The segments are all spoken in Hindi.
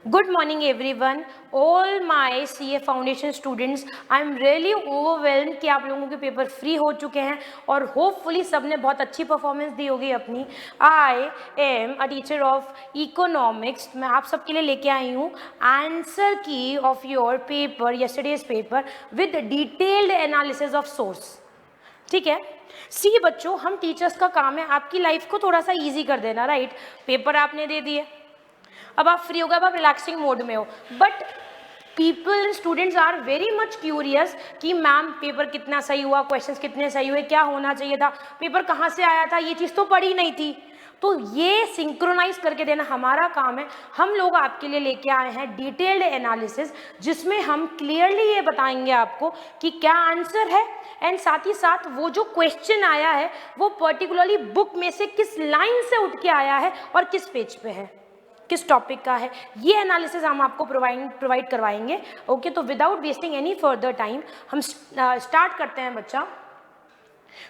Good morning everyone, all my CA foundation students. I am really overwhelm कि आप लोगों के पेपर फ्री हो चुके हैं और होपफुली सबने बहुत अच्छी परफॉर्मेंस दी होगी अपनी. I am a teacher of economics. मैं आप सबके लिए लेके आई हूँ आंसर की of your paper, yesterday's paper, with detailed analysis of source. ठीक है. सी बच्चों, हम टीचर्स का काम है आपकी लाइफ को थोड़ा सा ईजी कर देना, राइट? पेपर आपने दे दिए, अब आप फ्री हो गए, अब आप रिलैक्सिंग मोड में हो. But people and students are very much curious कि मैम पेपर कितना सही हुआ, क्वेश्चंस कितने सही हुए, क्या होना चाहिए था, पेपर कहाँ से आया था, ये चीज़ तो पढ़ी नहीं थी. तो ये सिंक्रोनाइज करके देना हमारा काम है. हम लोग आपके लिए लेके आए हैं डिटेल्ड एनालिसिस, जिसमें हम क्लियरली ये बताएंगे आपको कि क्या आंसर है, एंड साथ ही साथ वो जो क्वेश्चन आया है वो पर्टिकुलरली बुक में से किस लाइन से उठ के आया है और किस पेज पे है, किस टॉपिक का है. ये एनालिसिस हम आपको प्रोवाइड करवाएंगे. ओके, तो without wasting any further time हम स्टार्ट करते हैं बच्चा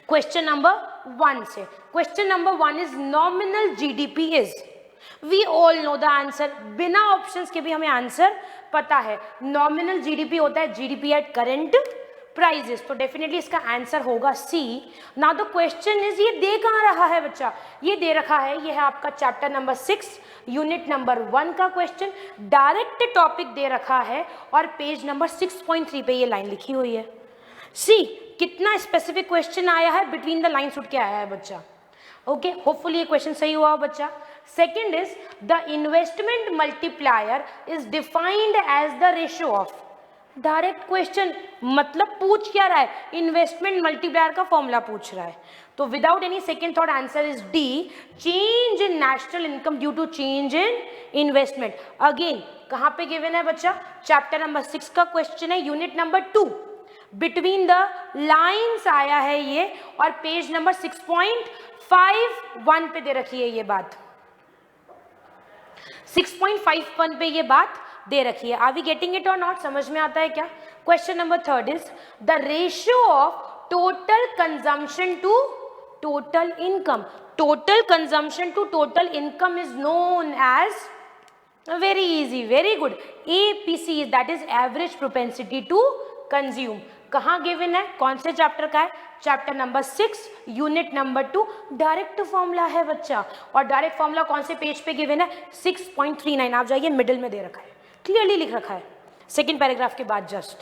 क्वेश्चन नंबर 1 से. Question number 1 is nominal GDP is. We all know the answer, बिना ऑप्शंस के भी हमें आंसर पता है. नॉमिनल जीडीपी होता है जीडीपी एट करंट प्राइजेस, तो डेफिनेटली इसका आंसर होगा सी. नाउ द क्वेश्चन इज, ये दे कहाँ रहा है बच्चा? ये दे रखा है, ये है आपका चैप्टर नंबर 6 यूनिट नंबर 1 का क्वेश्चन. डायरेक्ट टॉपिक दे रखा है और पेज नंबर 6.3 पे ये लाइन लिखी हुई है. सी, कितना स्पेसिफिक क्वेश्चन आया है, बिटवीन द लाइन्स उठ के आया है बच्चा. ओके, होपफुली ये क्वेश्चन सही हुआ बच्चा. Second is the investment multiplier is defined as the ratio of. Direct question, मतलब पूछ क्या रहा है? इन्वेस्टमेंट मल्टीप्लायर का फॉर्मूला पूछ रहा है. तो without any second thought answer is D, change in national income due to change in investment. Again कहाँ पे गिवन है बच्चा? चैप्टर नंबर 6 का क्वेश्चन है, unit number 2. Between the lines आया है ये, और पेज नंबर 6.51 पे दे रखी है ये बात. 6.51 पे ये बात दे रखी है. आर वी गेटिंग इट और नॉट? समझ में आता है क्या? Question number 3 is the ratio of total consumption to total income. Total consumption to total income is known as, very easy, very good, APC, that is average propensity to consume. कहाँ गिवन है, कौन से चैप्टर का है? Chapter number 6 unit number 2. Direct formula है बच्चा, और डायरेक्ट फॉर्मूला कौन से पेज पे गिवन है? 6.39. आप जाइए, मिडिल में दे रखा है, क्लियरली लिख रखा है, सेकेंड पैराग्राफ के बाद जस्ट.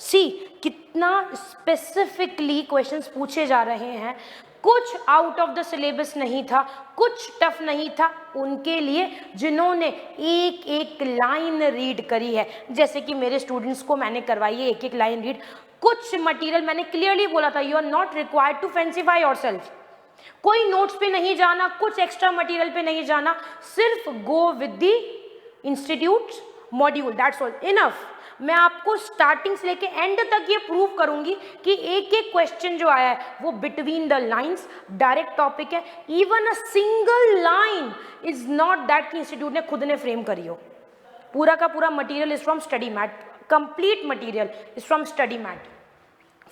सी, कितना स्पेसिफिकली क्वेश्चंस पूछे जा रहे हैं. कुछ आउट ऑफ द सिलेबस नहीं था, कुछ टफ नहीं था उनके लिए जिन्होंने एक एक लाइन रीड करी है. जैसे कि मेरे स्टूडेंट्स को मैंने करवाई है एक एक लाइन रीड. कुछ मटेरियल मैंने क्लियरली बोला था, you are not required to fancify yourself. कोई नोट्स पे नहीं जाना, कुछ एक्स्ट्रा मटेरियल पे नहीं जाना, सिर्फ गो with the institute module, that's all, enough. मैं आपको स्टार्टिंग से लेके एंड तक ये प्रूव करूंगी कि एक एक क्वेश्चन जो आया है वो between the lines direct topic है. Even a single line is not that कि इंस्टीट्यूट ने खुद ने फ्रेम करी हो. पूरा का पूरा material is from Study Mat, complete material is from Study Mat.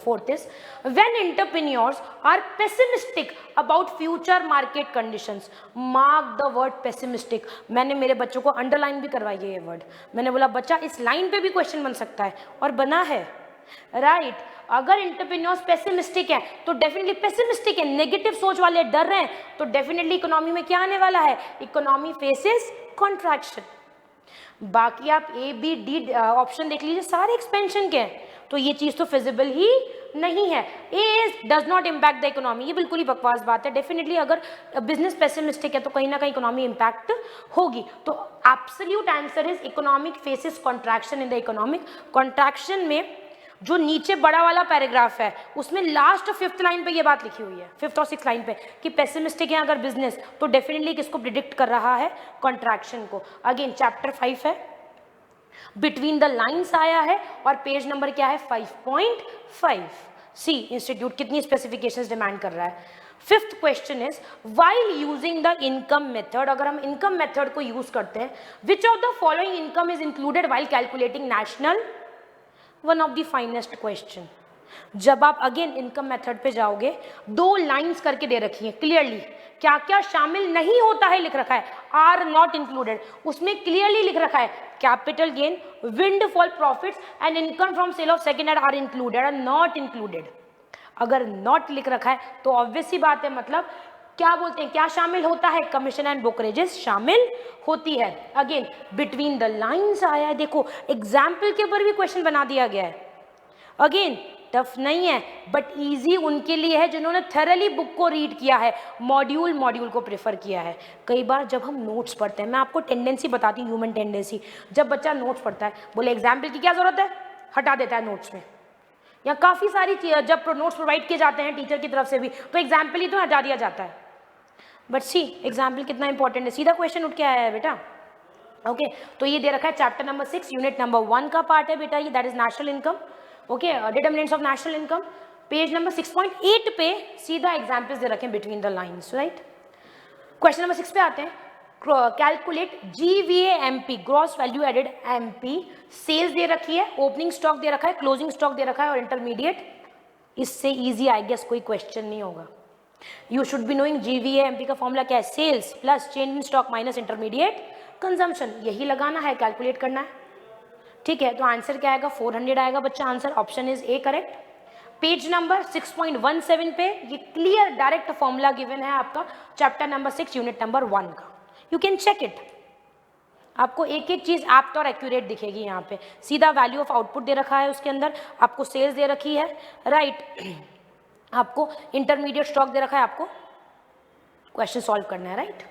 Fourth is, when entrepreneurs are pessimistic about future market conditions, mark the word pessimistic. मैंने मेरे बच्चों को अंडरलाइन भी करवाई है ये वर्ड. मैंने बोला बच्चा इस लाइन पे भी क्वेश्चन बन सकता है, और बना है, राइट. अगर एंटरप्रेन्योर्स पेसिमिस्टिक है तो डेफिनेटली पेसिमिस्टिक है, नेगेटिव सोच वाले डर रहे हैं, तो डेफिनेटली इकोनॉमी में क्या आने वाला है? Economy faces contraction. बाकी आप ए बी डी ऑप्शन देख लीजिए, सारे एक्सपेंशन के हैं, तो ये चीज़ तो फिजिबल ही नहीं है. A does not impact the economy, ये बिल्कुल ही बकवास बात है. डेफिनेटली अगर बिजनेस पेसिमिस्टिक है तो कहीं ना कहीं इकोनॉमी इम्पैक्ट होगी. तो absolute answer is economic faces contraction. In the economic contraction में जो नीचे बड़ा वाला पैराग्राफ है उसमें लास्ट 5th लाइन पे ये बात लिखी हुई है, 5th और 6th लाइन पे, कि पेसिमिस्टिक है अगर बिजनेस तो डेफिनेटली किसको प्रिडिक्ट कर रहा है? कॉन्ट्रैक्शन को. अगेन चैप्टर 5 है, बिटवीन द लाइन्स आया है, और पेज नंबर क्या है? 5.5. सी, इंस्टीट्यूट कितनी स्पेसिफिकेशंस डिमांड कर रहा है. 5th question is, while using the income method, अगर हम इनकम मेथड को यूज करते हैं, which of the following income is included while calculating national. One of the finest question. जब आप अगेन इनकम मेथड पे जाओगे, 2 लाइंस करके दे रखी है क्लियरली, क्या क्या शामिल नहीं होता है लिख रखा है, आर नॉट इंक्लूडेड, उसमें क्लियरली लिख रखा है capital gain, windfall profits and income from sale of second hand are included और नॉट इंक्लूडेड। अगर नॉट लिख रखा है तो ऑब्वियस सी बात है, मतलब क्या बोलते हैं, क्या शामिल होता है, कमीशन एंड ब्रोकरेजेस शामिल होती है। अगेन बिटवीन द लाइंस आया है, देखो एग्जाम्पल के ऊपर भी क्वेश्चन बना दिया गया है। अगेन टफ नहीं है बट इजी उनके लिए है जिन्होंने थरली बुक को रीड किया है, मॉड्यूल को प्रेफर किया है। कई बार जब हम नोट्स पढ़ते हैं, मैं आपको टेंडेंसी बताती हूँ, ह्यूमन टेंडेंसी, जब बच्चा नोट्स पढ़ता है बोले एग्जाम्पल की क्या जरूरत है, हटा देता है नोट्स में, या काफ़ी सारी जब नोट्स प्रोवाइड किए जाते हैं टीचर की तरफ से भी तो एग्जाम्पल ही तो हटा दिया जाता है। बट सी एग्जाम्पल कितना इंपॉर्टेंट है, सीधा क्वेश्चन उठ के आया है बेटा। ओके तो ये दे रखा है चैप्टर नंबर 6 यूनिट नंबर 1 का पार्ट है बेटा ये, that is national income. Okay determinants of national income, page number 6.8 पे सीधा एग्जाम्पल्स दे रखे हैं between the lines, right. Question number 6 पे आते हैं, calculate GVAMP gross value added MP, sales दे रखी है, ओपनिंग स्टॉक दे रखा है, क्लोजिंग स्टॉक दे रखा है और इंटरमीडिएट। इससे इजी आई गेस कोई क्वेश्चन नहीं होगा। You should be knowing GVAMP का फॉर्मूला क्या है, sales plus change in stock minus intermediate consumption, यही लगाना है, कैलकुलेट करना है, ठीक है। तो आंसर क्या आएगा, 400 आएगा बच्चा, answer option is A correct. Page number 6.17 पे ये क्लियर डायरेक्ट फॉर्मूला गिवन है आपका चैप्टर नंबर 6 यूनिट नंबर 1 का, यू कैन चेक इट। आपको एक एक चीज एप्ट और एक्यूरेट दिखेगी यहाँ पे, सीधा वैल्यू ऑफ आउटपुट दे रखा है, उसके अंदर आपको सेल्स दे रखी है, राइट आपको इंटरमीडिएट स्टॉक दे रखा है, आपको क्वेश्चन सॉल्व करना है, राइट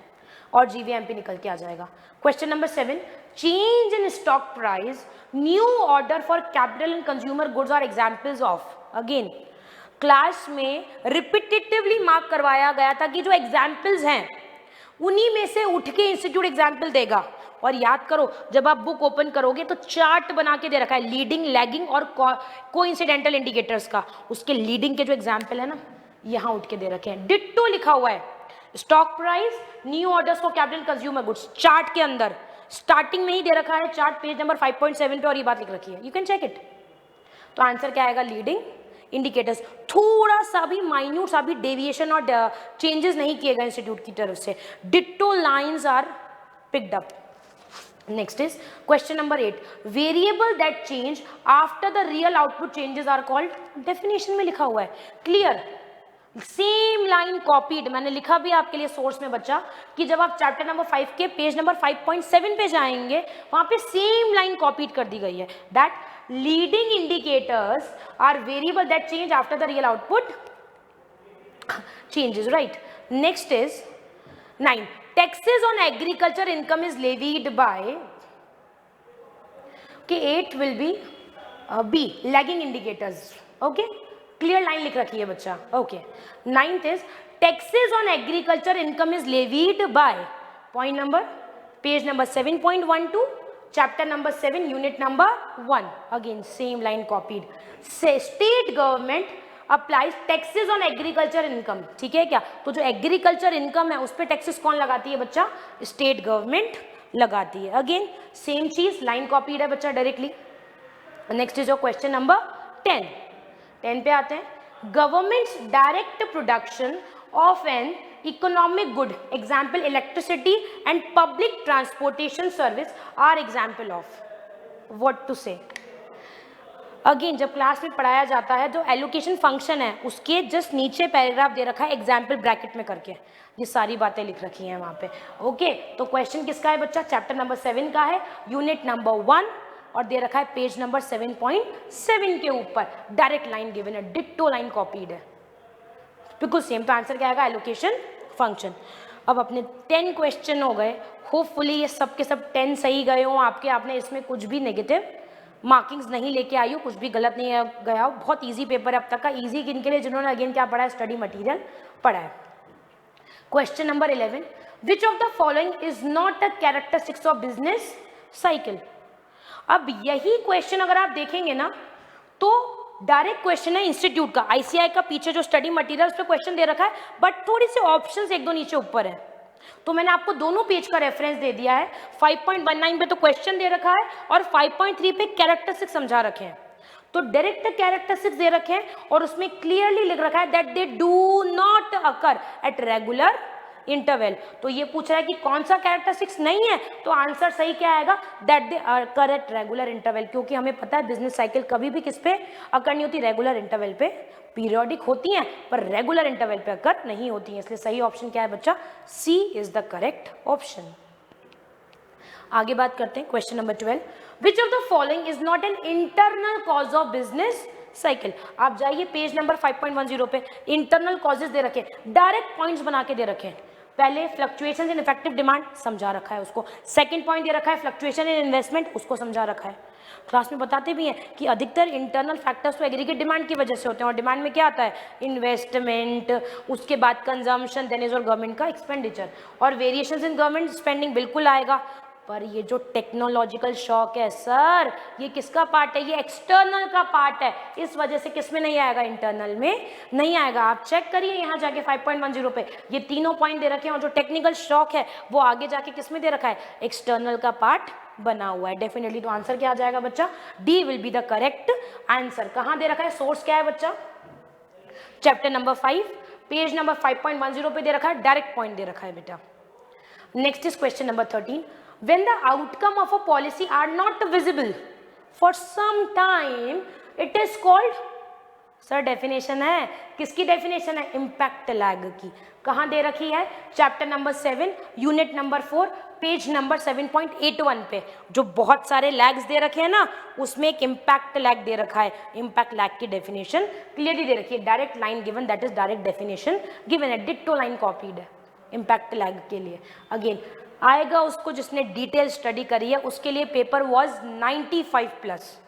और GVAMP निकल के आ जाएगा। Question number 7, change in stock price, new order for capital and consumer goods are examples of. Again class में रिपीटेटिवली मार्क करवाया गया था कि जो एग्जाम्पल्स हैं उन्हीं में से उठ के इंस्टीट्यूट एग्जाम्पल देगा। और याद करो जब आप बुक ओपन करोगे तो चार्ट बना के दे रखा है लीडिंग, लैगिंग और कोइंसिडेंटल इंडिकेटर्स का, उसके लीडिंग के जो एग्जाम्पल है ना यहाँ उठ के दे रखे हैं, डिट्टो लिखा हुआ है stock price, new orders for capital consumer goods, chart के अंदर स्टार्टिंग में ही दे रखा है चार्ट, पेज नंबर 5.7 पे और ये बात लिख रखी है, यू कैन चेक इट। तो आंसर क्या आएगा, लीडिंग इंडिकेटर्स। थोड़ा सा भी माइन्यूट सा भी डेविएशन और चेंजेस नहीं किए गए इंस्टीट्यूट की तरफ से, ditto lines are picked up. Next is question number 8, variable that change after the real output changes are called, definition में लिखा हुआ है क्लियर, सेम लाइन कॉपीड, मैंने लिखा भी आपके लिए सोर्स में बच्चा कि जब आप चैप्टर नंबर 5 के पेज नंबर 5.7 पे जाएंगे वहां पे सेम लाइन कॉपीड कर दी गई है, that leading indicators are variable that change after the real output changes, right. Next is 9, taxes on agriculture income is levied by, okay 8 will be B, lagging indicators, okay clear line लिख रखी है बच्चा, okay. 9th is taxes on agriculture income is levied by, point number page number 7.12 chapter number 7 unit number 1, again same line copied, state government applies taxes on agriculture income, ठीक है क्या। तो जो एग्रीकल्चर इनकम है उस पर टैक्सेस कौन लगाती है बच्चा, स्टेट गवर्नमेंट लगाती है, अगेन सेम चीज लाइन कॉपीड है बच्चा directly. Next is your question number 10 पे आते हैं, governments direct production of an economic good, example electricity and public transportation service are example of, what to say. Again जब क्लास में पढ़ाया जाता है जो एलोकेशन फंक्शन है उसके जस्ट नीचे पैराग्राफ दे रखा है एग्जाम्पल ब्रैकेट में करके, ये सारी बातें लिख रखी हैं वहाँ पे, ओके। तो क्वेश्चन किसका है बच्चा, चैप्टर नंबर 7 का है, यूनिट नंबर 1 और दे रखा है पेज नंबर 7.7 के ऊपर, डायरेक्ट लाइन गिवन है, डिट्टो लाइन कॉपीड है, बिल्कुल सेम। तो आंसर क्या आएगा, एलोकेशन फंक्शन। अब अपने 10 क्वेश्चन हो गए, होपफुली ये सब के सब 10 सही गए हो आपके, आपने इसमें कुछ भी नेगेटिव मार्किंग्स नहीं लेके आई हो, कुछ भी गलत नहीं गया हो, बहुत ईजी पेपर है अब तक का, ईजी किन के लिए, जिन्होंने अगेन क्या पढ़ा है, स्टडी मटीरियल पढ़ा है। Question number 11, which of the following is not a characteristics of business cycle. अब यही क्वेश्चन अगर आप देखेंगे ना तो डायरेक्ट क्वेश्चन है इंस्टीट्यूट का, ICI का पीछे जो स्टडी मटेरियल उस पर क्वेश्चन दे रखा है, बट थोड़ी सी ऑप्शंस एक दो नीचे ऊपर है, तो मैंने आपको दोनों पेज का रेफरेंस दे दिया है। 5.19 पे तो क्वेश्चन दे रखा है और 5.3 पे कैरेक्टरिस्टिक समझा रखे हैं, तो डायरेक्ट कैरेक्टरिस्टिक्स दे रखे हैं और उसमें क्लियरली लिख रखा है that they do not occur at regular interval. तो ये पूछ रहा है कि कौन सा कैरेक्टरिस्टिक्स नहीं है, तो आंसर सही क्या आएगा, that they occur at regular interval, क्योंकि हमें पता है बिजनेस साइकिल कभी भी किस पे अकर नहीं होती, रेगुलर इंटरवल पे। पीरियोडिक होती हैं पर रेगुलर इंटरवल पे अकर नहीं होती हैं, इसलिए सही ऑप्शन क्या है बच्चा, सी इज द करेक्ट ऑप्शन। आगे बात करते हैं question number 12, which of the following is not an internal cause of business cycle. आप जाइए पेज नंबर 5.10 पे, इंटरनल कॉजेज दे रखे, डायरेक्ट पॉइंट्स बना के दे रखे। पहले फ्लक्चुएशन इन इफेक्टिव डिमांड समझा रखा है उसको, सेकंड पॉइंट दे रखा है फ्लक्चुएशन इन इन्वेस्टमेंट, उसको समझा रखा है। क्लास में बताते भी हैं कि अधिकतर इंटरनल फैक्टर्स तो एग्रीगेट डिमांड की वजह से होते हैं, और डिमांड में क्या आता है, इन्वेस्टमेंट, उसके बाद कंजम्पशन, देन इज और गवर्नमेंट का एक्सपेंडिचर, और वेरिएशंस इन गवर्नमेंट स्पेंडिंग बिल्कुल आएगा। पर ये जो टेक्नोलॉजिकल शॉक है सर, ये किसका पार्ट है, ये एक्सटर्नल का पार्ट है, इस वजह से किस में नहीं आएगा, इंटरनल में नहीं आएगा। आप चेक करिए यहाँ जाके 5.10 पे ये तीनों पॉइंट दे रखे हैं, और जो टेक्निकल शॉक है वो आगे जाके किस में दे रखा है, एक्सटर्नल का पार्ट बना हुआ है डेफिनेटली। तो आंसर क्या आ जाएगा बच्चा, D will be the correct answer. कहाँ दे रखा है, सोर्स क्या है बच्चा, चैप्टर नंबर 5 पेज नंबर 5.10 पे दे रखा है, डायरेक्ट पॉइंट दे रखा है बेटा। Next is question number 13, when the outcome of a policy are not visible for some time it is called, sir definition है, किसकी डेफिनेशन है, इम्पैक्ट लैग की। कहाँ दे रखी है, chapter number 7 unit number 4 page number 7.81 पे, जो बहुत सारे लैग्स दे रखे हैं ना, उसमें एक इम्पैक्ट लैग दे रखा है। इम्पैक्ट लैग की डेफिनेशन क्लियरली दे रखी है, direct line given, that is direct definition given है, डिट्टो लाइन कॉपीड है इम्पैक्ट लैग के लिए। अगेन आएगा उसको जिसने डिटेल स्टडी करी है, उसके लिए paper was 95+।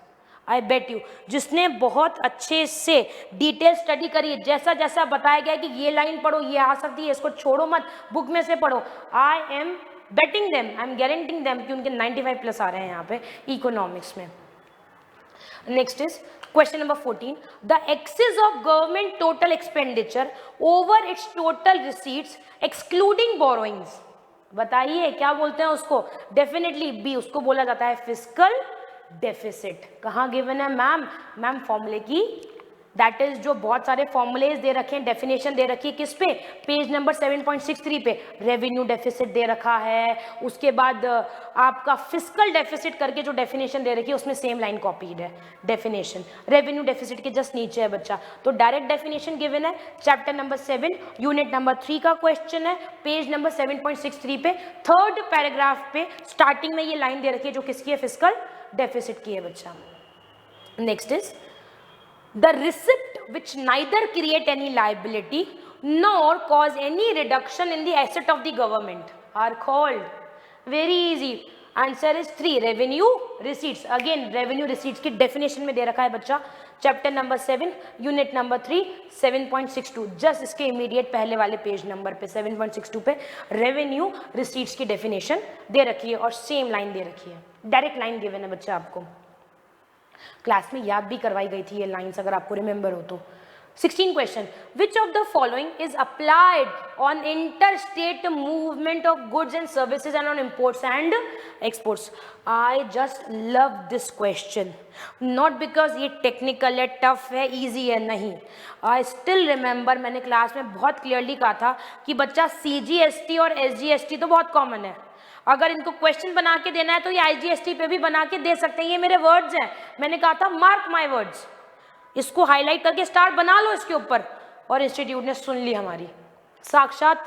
I bet you, जिसने बहुत अच्छे से डिटेल स्टडी करी है, जैसा जैसा बताया गया कि ये लाइन पढ़ो, ये आ सकती है, इसको छोड़ो मत, बुक में से पढ़ो, I am betting them, I am guaranteeing them कि उनके 95+ आ रहे हैं यहाँ पे इकोनॉमिक्स में। Next is question number 14, the excess of government total expenditure over its total receipts excluding borrowings. बताइए क्या बोलते हैं उसको, डेफिनेटली बी, उसको बोला जाता है फिस्कल डेफिसिट। कहाँ गिवन है मैम, मैम फॉर्मूले की, दैट इज जो बहुत सारे फॉर्मूलेज दे रखे हैं, डेफिनेशन दे रखी है किस पे, पेज नंबर 7.63 पे रेवेन्यू डेफिसिट दे रखा है। उसके बाद आपका फिस्कल डेफिसिट करके जो डेफिनेशन दे रखी है उसमें सेम लाइन कॉपीड है, डेफिनेशन रेवेन्यू डेफिसिट के जस्ट नीचे है बच्चा। तो डायरेक्ट डेफिनेशन गिवन है, चैप्टर नंबर 7 यूनिट नंबर 3 का क्वेश्चन है, पेज नंबर 7.63 पे थर्ड पैराग्राफ पे स्टार्टिंग में ये लाइन दे रखी है जो किसकी है, फिस्कल डेफिसिट की है बच्चा। Next is the receipt which neither create any liability nor cause any reduction in the asset of the government are called, very easy, answer is 3 revenue receipts। again revenue receipts की definition में दे रखा है बच्चा, chapter number 7 unit number 3 7.62, just इसके इमीडिएट पहले वाले पेज नंबर पे 7.62 पे रेवेन्यू रिसीट्स की डेफिनेशन दे रखी है और सेम लाइन दे रखी है, डायरेक्ट लाइन गिवन है बच्चा। आपको क्लास में याद भी करवाई गई थी ये लाइंस, अगर आपको रिमेंबर हो तो। 16 question, which of the following is applied on interstate movement of goods and services and on imports and exports. I just love this question, not because ये टेक्निकल है, टफ है, ईजी है, नहीं। आई स्टिल रिमेंबर मैंने क्लास में बहुत क्लियरली कहा था कि बच्चा CGST और SGST तो बहुत कॉमन है, अगर इनको क्वेश्चन बना के देना है तो ये IGST पे भी बना के दे सकते हैं, ये मेरे वर्ड्स हैं, मैंने कहा था मार्क माय वर्ड्स, इसको हाईलाइट करके स्टार बना लो इसके ऊपर। और इंस्टीट्यूट ने सुन ली हमारी, साक्षात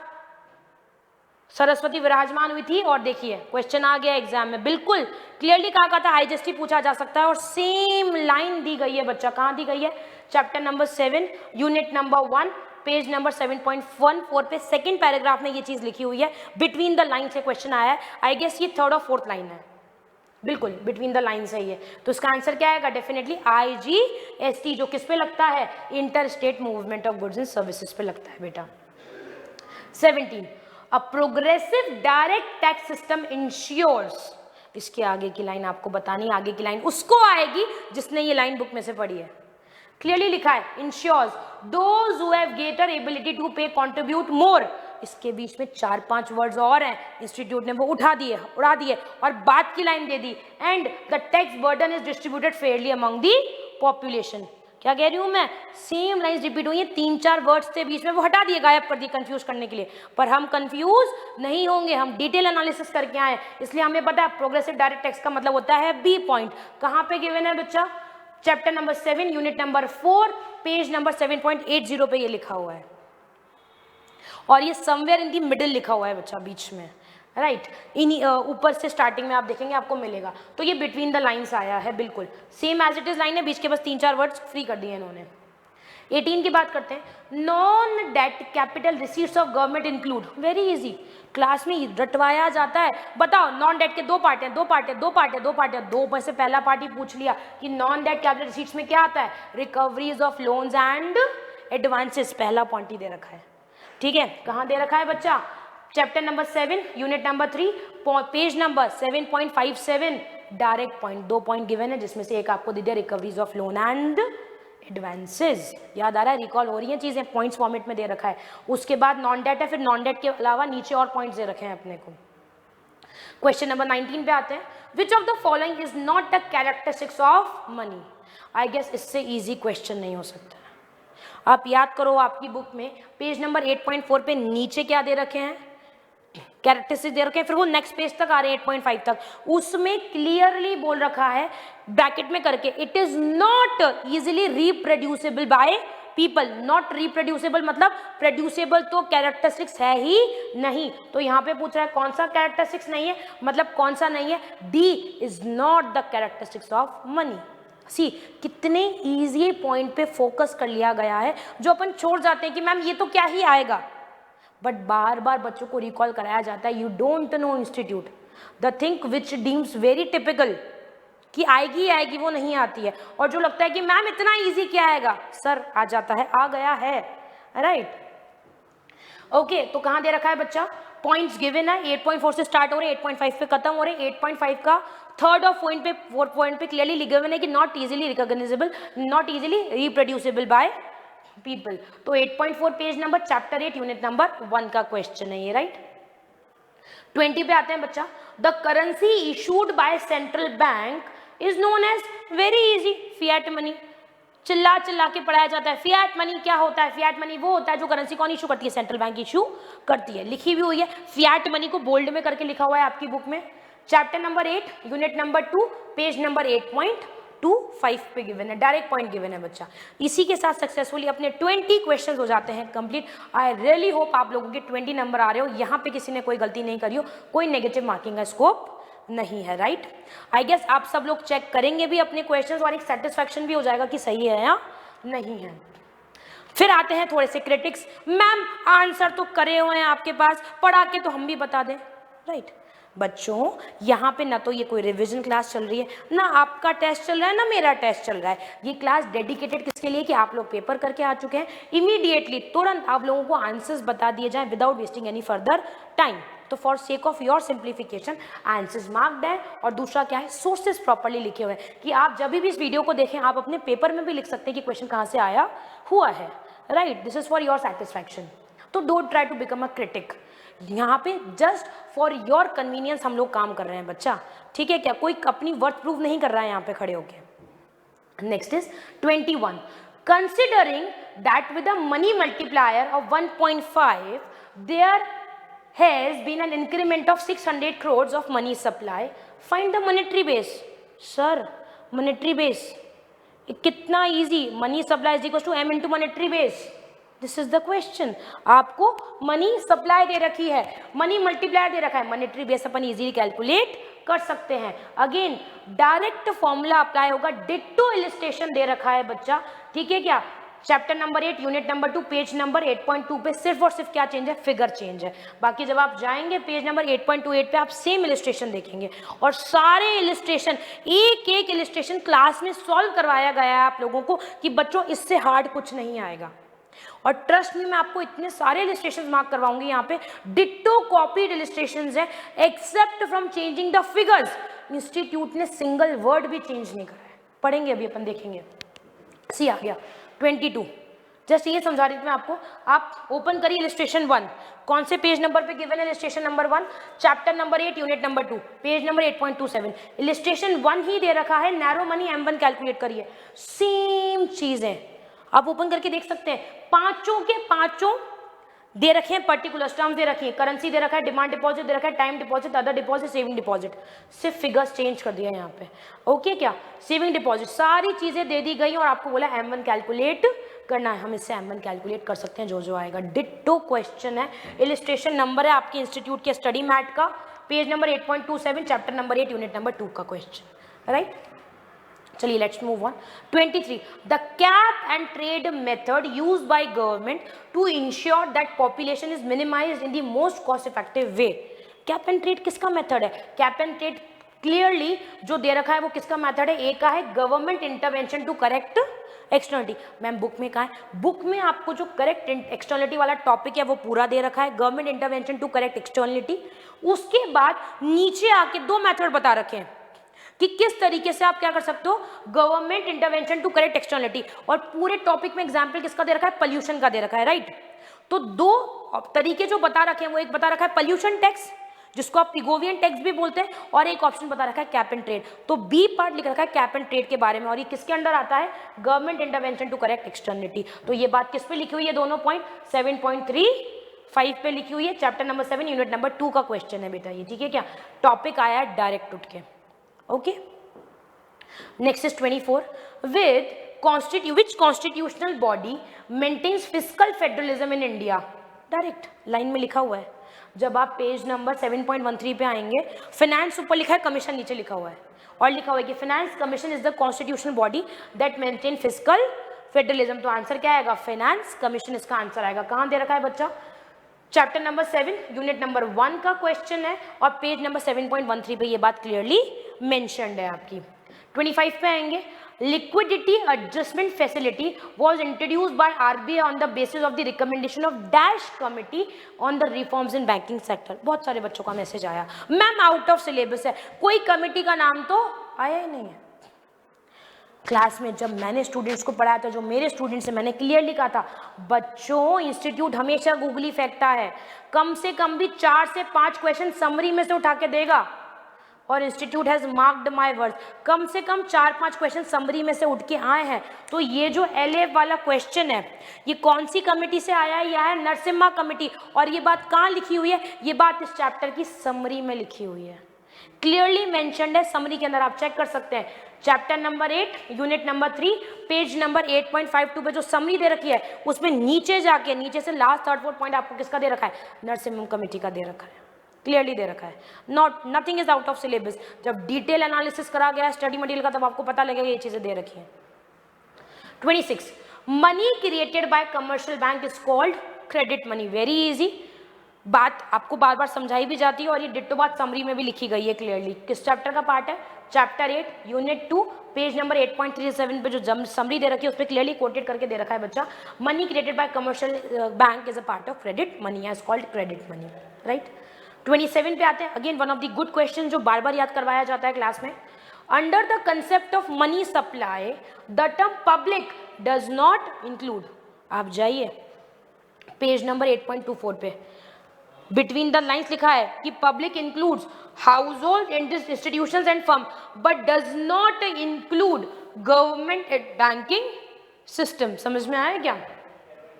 सरस्वती विराजमान हुई थी, और देखिए क्वेश्चन आ गया एग्जाम में, बिल्कुल क्लियरली कहा था IGST पूछा जा सकता है, और सेम लाइन दी गई है बच्चा। कहाँ दी गई है, chapter number 7 unit number 1 page number 7.14 पे सेकंड पैराग्राफ में ये चीज लिखी हुई है, बिटवीन द लाइन से क्वेश्चन आया है। आई गेस ये थर्ड और फोर्थ लाइन है, बिल्कुल बिटवीन द लाइन है ये। तो इसका आंसर क्या आएगा, डेफिनेटली IGST, जो किस पे लगता है, inter state movement of goods and services पे लगता है बेटा। 17, a progressive direct tax system ensures, इसके आगे की लाइन आपको बतानी, आगे की लाइन उसको आएगी जिसने ये लाइन बुक में से पढ़ी है। क्लियरली लिखा है, ensures those who have greater ability to pay contribute more. इसके बीच में 4-5 वर्ड्स और हैं, इंस्टीट्यूट ने वो उड़ा दिए और बाद की line they the, and the tax burden is distributed Fairlie among the population. क्या कह रही हूं मैं, सेम लाइंस रिपीट हुई हैं, 3-4 वर्ड्स थे बीच में, वो हटा दिए, गायब कर दिए कंफ्यूज करने के लिए, पर हम कंफ्यूज नहीं होंगे, हम डिटेल एनालिसिस करके आए, इसलिए हमें पता है प्रोग्रेसिव डायरेक्ट टेक्स्ट का मतलब होता है बी पॉइंट। कहां पे गिवन है बच्चा, chapter number 7 unit number 4 page number 7.80 पे ये लिखा हुआ है, और ये समवेयर इन दी मिडिल लिखा हुआ है बच्चा, बीच में, राइट। इन ऊपर से स्टार्टिंग में आप देखेंगे आपको मिलेगा, तो ये बिटवीन द लाइंस आया है, बिल्कुल same as it is line है, बीच के बस 3-4 वर्ड्स फ्री कर दिए इन्होंने। 18 की बात करते हैं, non debt capital receipts of government include, very easy, class में रटवाया जाता है। बताओ नॉन डेट के दो पार्ट है, दो में से पहला पार्ट ही पूछ लिया कि नॉन डेट कैपिटल रिसीट्स में क्या आता है, recoveries of loans and advances, पहला पॉइंट ही दे रखा है, ठीक है। कहाँ दे रखा है बच्चा, chapter number 7 unit number 3 page number 7.57, direct point, 2 point given है, जिसमें से एक आपको दे दिया recoveries of loan and advances. याद आ रहा है, रिकॉल हो रही हैं चीजें, पॉइंट्स फॉर्मेट में दे रखा है। उसके बाद नॉन डेट है, फिर नॉन डेट के अलावा नीचे और पॉइंट्स दे रखे हैं अपने को। क्वेश्चन नंबर 19 पे आते हैं, which of the following is not the characteristics of money. I guess इससे इजी क्वेश्चन नहीं हो सकता। आप याद करो, आपकी बुक में पेज नंबर 8.4 पे नीचे क्या दे रखे हैं, कैरेक्टरिस्टिक दे रखे हैं, फिर वो नेक्स्ट पेज तक आ रहे हैं 8.5 तक, उसमें क्लियरली बोल रखा है ब्रैकेट में करके, it is not easily reproducible by people. Not reproducible मतलब प्रोड्यूसेबल तो कैरेक्टरिस्टिक्स है ही नहीं, तो यहाँ पे पूछ रहा है कौन सा कैरेक्टरिस्टिक्स नहीं है, मतलब कौन सा नहीं है, D is not the characteristics of money. C कितने इजी पॉइंट पे फोकस कर लिया गया है, जो अपन छोड़ जाते हैं कि मैम ये तो क्या ही आएगा, बट बार बार बच्चों को रिकॉल कराया जाता है। You don't know institute the thing which deems very typical कि आएगी आएगी, वो नहीं आती है, और जो लगता है कि मैम इतना इजी क्या आएगा, सर आ जाता है, आ गया है, राइट। ओके, तो कहाँ दे रखा है बच्चा, पॉइंट्स गिवन है, 8.4 से स्टार्ट हो रहे हैं, 8.5 पे खत्म हो रहे हैं। 8.5 का थर्ड ऑफ पॉइंट पे, फोर्थ पॉइंट पे क्लियरली गिवन है कि not easily recognisable, not easily reproducible by people. तो 8.4 page number chapter 8 unit number 1 का क्वेश्चन है ये, राइट। 20 पे आते हैं बच्चा, the currency issued by central bank is known as, very easy, fiat money. चिल्ला चिल्ला के पढ़ाया जाता है, फिएट मनी क्या होता है, फिएट मनी वो होता है जो करेंसी कौन इशू करती है, सेंट्रल बैंक इशू करती है, लिखी भी हुई है, फिएट मनी को बोल्ड में करके लिखा हुआ है आपकी बुक में, chapter number 8 unit number 2 page number 8.25 पे गिवन है, डायरेक्ट पॉइंट गिवन है बच्चा। इसी के साथ सक्सेसफुली अपने 20 क्वेश्चंस हो जाते हैं कंप्लीट। आई रियली होप आप लोगों के 20 नंबर आ रहे हो, यहाँ पे किसी ने कोई गलती नहीं करी हो, कोई नेगेटिव मार्किंग का स्कोप नहीं है, राइट। आई गेस आप सब लोग चेक करेंगे भी अपने क्वेश्चंस, और एक सेटिस्फैक्शन भी हो जाएगा कि सही है या नहीं है। फिर आते हैं थोड़े से क्रिटिक्स, मैम आंसर तो करे हुए हैं आपके पास, पढ़ा के तो हम भी बता दें, राइट। बच्चों यहाँ पे ना तो ये कोई रिवीजन क्लास चल रही है, ना आपका टेस्ट चल रहा है, ना मेरा टेस्ट चल रहा है। ये क्लास डेडिकेटेड किसके लिए कि आप लोग पेपर करके आ चुके हैं, इमीडिएटली तुरंत आप लोगों को आंसर्स बता दिए जाएं without wasting any further time. तो for sake of your simplification answers marked है, और दूसरा क्या है, सोर्सेस प्रॉपर्ली लिखे हुए हैं कि आप जब भी इस वीडियो को देखें आप अपने पेपर में भी लिख सकते हैं कि क्वेश्चन कहाँ से आया हुआ है, right. This is for your satisfaction. तो don't try to become a critic, यहाँ पे जस्ट फॉर योर कन्वीनियंस हम लोग काम कर रहे हैं बच्चा, ठीक है क्या, कोई अपनी वर्थ प्रूव नहीं कर रहा है यहाँ पे खड़े होके। Next is 21, considering that with a money multiplier of 1.5 there has been an increment of 600 crores of money supply, find the monetary base। Sir monetary base कितना easy, money supply is equal to m into monetary base, this is the question. आपको मनी सप्लाई दे रखी है, मनी मल्टीप्लायर दे रखा है, मॉनेटरी बेस अपन इजीली कैलकुलेट कर सकते हैं। अगेन डायरेक्ट फॉर्मूला अप्लाई होगा, डिट्टो इलस्ट्रेशन दे रखा है बच्चा, ठीक है क्या, chapter number 8 unit number 2 page number 8.2 पे सिर्फ और सिर्फ क्या चेंज है, फिगर चेंज है। बाकी जब आप जाएंगे पेज नंबर 8.28 पे आप सेम इलस्ट्रेशन देखेंगे, और सारे इलस्ट्रेशन एक एक इलस्ट्रेशन क्लास में सॉल्व करवाया गया है आप लोगों को कि बच्चों इससे हार्ड कुछ नहीं आएगा। और ट्रस्ट में मैं आपको इतने सारे इलस्ट्रेशंस मार्क करवाऊंगी, यहाँ पे डिट्टो कॉपीड इलस्ट्रेशंस है except from changing the figures. Institute ने सिंगल वर्ड भी चेंज नहीं करा है, पढ़ेंगे अभी अपन देखेंगे। सी आ गया 22, जस्ट ये समझा रही थी मैं आपको। आप ओपन करिए इलिस्ट्रेशन 1, कौन से पेज नंबर पे गिवन है illustration number 1, chapter number 8 unit number 2 page number 8.27, illustration 1 ही दे रखा है, नैरो मनी M1 कैलकुलेट करिए, सेम चीज है, आप ओपन करके देख सकते हैं। पांचों के पांचों दे रखे हैं, पर्टिकुलर टर्म्स दे रखी है, करेंसी दे रखा है, डिमांड डिपॉजिट दे रखा है, time deposit, other deposit, saving deposit, सिर्फ फिगर्स चेंज कर दिया है यहाँ पे। ओके क्या, सेविंग डिपॉजिट सारी चीजें दे दी गई और आपको बोला M1 कैलकुलेट करना है। हम इससे M1 कैलकुलेट कर सकते हैं, जो जो आएगा। डिट्टो क्वेश्चन है, इलिस्ट्रेशन नंबर है आपके इंस्टीट्यूट के स्टडी मैट का, page number 8.27 chapter number 8 unit number 2 का क्वेश्चन, राइट। चलिए let's move on. 23 the cap and trade method use by government to ensure that population is minimized in the most cost effective way. Cap and trade किसका मेथड है? कैप एंड ट्रेड क्लियरली जो दे रखा है वो किसका मेथड है? ए का है, government intervention to correct externality. Ma'am book में कहा है? बुक में आपको जो करेक्ट एक्सटर्नलिटी वाला टॉपिक है वो पूरा दे रखा है, government intervention to correct externality. उसके बाद नीचे आके दो मेथड बता रखे हैं कि किस तरीके से आप क्या कर सकते हो, government intervention to correct externality. और पूरे टॉपिक में एग्जाम्पल किसका दे रखा है? पोल्यूशन का दे रखा है, राइट। तो दो तरीके जो बता रखे हैं, वो एक बता रखा है पोल्यूशन टैक्स, जिसको आप पिगोवियन टैक्स भी बोलते हैं, और एक ऑप्शन बता रखा है कैप एंड ट्रेड। तो बी पार्ट लिख रखा है कैप एंड ट्रेड के बारे में, और ये किसके अंडर आता है? Government intervention to correct externality. तो ये बात किस पे लिखी हुई है? दोनों पॉइंट 7.35 पे लिखी हुई है, चैप्टर नंबर 7 यूनिट नंबर 2 का क्वेश्चन है बेटा ये, ठीक है क्या। टॉपिक आया है डायरेक्ट उठ के। Okay, next is 24 which constitutional body maintains fiscal federalism in India? Direct line में लिखा हुआ है। जब आप पेज नंबर 7.13 पे आएंगे, फाइनेंस ऊपर लिखा है, कमीशन नीचे लिखा हुआ है, और लिखा हुआ है कि finance commission is the constitutional body that maintain fiscal federalism. तो आंसर क्या आएगा? फाइनेंस कमीशन इसका आंसर आएगा। कहाँ दे रखा है बच्चा? चैप्टर नंबर 7 यूनिट नंबर 1 का क्वेश्चन है, और पेज नंबर 7.13 पे ये बात क्लियरली मेंशन्ड है आपकी। 25 पे आएंगे, liquidity adjustment facility was introduced by RBI on the basis of the recommendation of dash committee on the reforms in banking sector. बहुत सारे बच्चों का मैसेज आया, मैम आउट ऑफ सिलेबस है, कोई कमिटी का नाम तो आया ही नहीं है। क्लास में जब मैंने स्टूडेंट्स को पढ़ाया था, जो मेरे स्टूडेंट्स हैं, मैंने क्लियरली कहा था बच्चों इंस्टीट्यूट हमेशा गूगली फेंकता है, कम से कम भी 4 से 5 क्वेश्चन समरी में से उठा के देगा, और institute has marked my words, कम से कम 4-5 क्वेश्चन समरी में से उठ के आए हैं। तो ये जो LF वाला क्वेश्चन है, ये कौन सी कमेटी से आया है? यह है नरसिम्हा कमेटी। और ये बात कहाँ लिखी हुई है? ये बात इस चैप्टर की समरी में लिखी हुई है, क्लियरली मेंशन्ड है समरी के अंदर, आप चेक कर सकते हैं। Chapter number 8 unit number 3 page number 8.52 पे जो समरी दे रखी है, उसमें नीचे जाके नीचे से लास्ट 3-4 पॉइंट आपको किसका दे रखा है? नरसिम्हा कमेटी का दे रखा है, क्लियरली दे रखा है। Nothing is out of syllabus. जब डिटेल एनालिसिस करा गया स्टडी मटेरियल का, तब आपको पता लगेगा ये चीजें दे रखी है। 26 money created by commercial bank is called credit money. Very easy बात, आपको बार बार समझाई भी जाती है, और ये डिट्टो बात समरी में भी लिखी गई है क्लियरली। किस चैप्टर का पार्ट है? चैप्टर 8 यूनिट 2 पेज नंबर 8.37 पे जो समरी दे रखी है, उस पर क्लियरली कोटेड करके दे रखा है बच्चा, money created by commercial bank is a part of credit money, is called credit money, right. 27 पे आते हैं, again one of the good question जो बार बार याद करवाया जाता है क्लास में। Under the concept of money supply the term public does not include, आप जाइए पेज नंबर 8.24 पे, बिटवीन द लाइन्स लिखा है कि public includes household institutions and firm but does not include government banking system. समझ में आया क्या?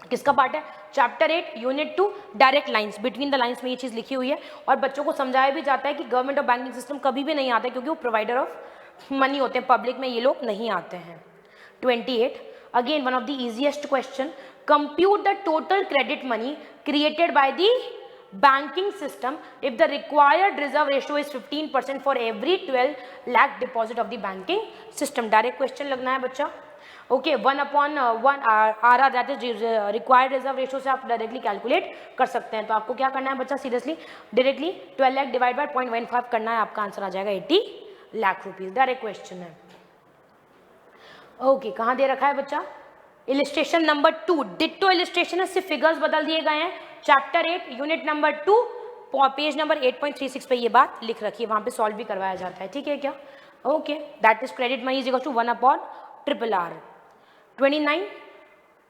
किसका पार्ट है? Chapter 8 unit 2 direct lines, between the lines में ये चीज लिखी हुई है, और बच्चों को समझाया भी जाता है कि गवर्नमेंट और बैंकिंग सिस्टम कभी भी नहीं आते, क्योंकि वो प्रोवाइडर ऑफ मनी होते हैं, पब्लिक में ये लोग नहीं आते हैं। 28 again one of the easiest question, compute the total credit money created by the banking system if the required reserve ratio is 15% for every 12 lakh deposit of the banking system। Direct question लगना है बच्चा। Okay, 1/1 RR that is required reserve ratio से आप डायरेक्टली कैलकुलेट कर सकते हैं। तो आपको क्या करना है बच्चा? Seriously directly 12 lakh divide by 0.15 करना है, आपका आंसर आ जाएगा 80 लाख रुपीज। डायरेक्ट क्वेश्चन है। ओके, कहाँ दे रखा है बच्चा? इलिस्ट्रेशन नंबर 2 डिट्टो इलिस्ट्रेशन है, सिर्फ फिगर्स बदल दिए गए हैं। Chapter 8 unit number 2 page number 8.36 पे ये बात लिख रखी है, वहां पे सॉल्व भी करवाया जाता है, ठीक है क्या? Okay, that is credit money is equal to 1/RRR। 29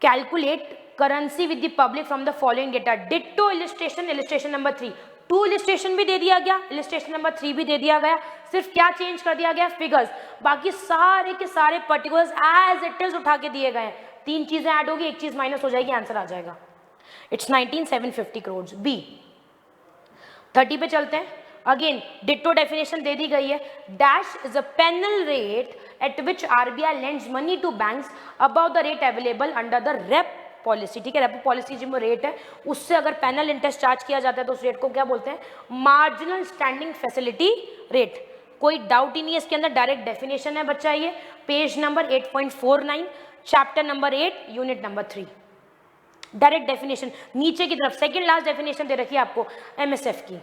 calculate currency with the public from the following data. Ditto illustration, illustration number 3, 2 illustration भी दे दिया गया, इलिस्ट्रेशन नंबर 3 भी दे दिया गया, सिर्फ क्या चेंज कर दिया गया, फिगर्स, बाकी सारे के सारे पर्टिकुलर्स एज इट इज उठा के दिए गए हैं। 3 चीजें ऐड होगी, 1 चीज माइनस हो जाएगी, आंसर आ जाएगा। इट्स 19,750 करोड़। बी 30 पे चलते हैं। अगेन डिट्टो डेफिनेशन दे दी गई है। Dash is a penal rate at which RBI lends money to banks above the rate available under the repo policy. ठीक है, रेपो पॉलिसी जो रेट है उससे अगर पैनल इंटरेस्ट चार्ज किया जाता है तो उस रेट को क्या बोलते हैं, मार्जिनल स्टैंडिंग फैसिलिटी रेट। कोई डाउट ही नहीं है इसके अंदर, डायरेक्ट डेफिनेशन है बच्चा, ये page number 8.49, chapter number 8, unit number 3, direct definition नीचे की तरफ सेकंड लास्ट डेफिनेशन दे रखी है आपको एमएसएफ की।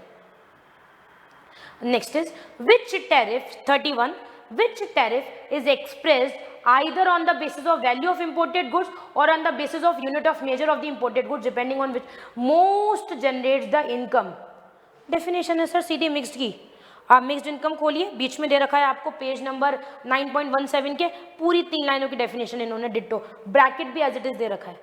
Next is which tariff 31, which tariff is expressed either on the basis of value of imported goods or on the basis of unit of measure of the imported goods depending on which most generates the income। Definition है सर सीधी मिक्स्ड की। आप मिक्स्ड इनकम खोलिए, बीच में दे रखा है आपको पेज नंबर 9.17 के, पूरी 3 लाइनों की डेफिनेशन इन्होंने डिट्टो, ब्रैकेट भी एज इट इज दे रखा है।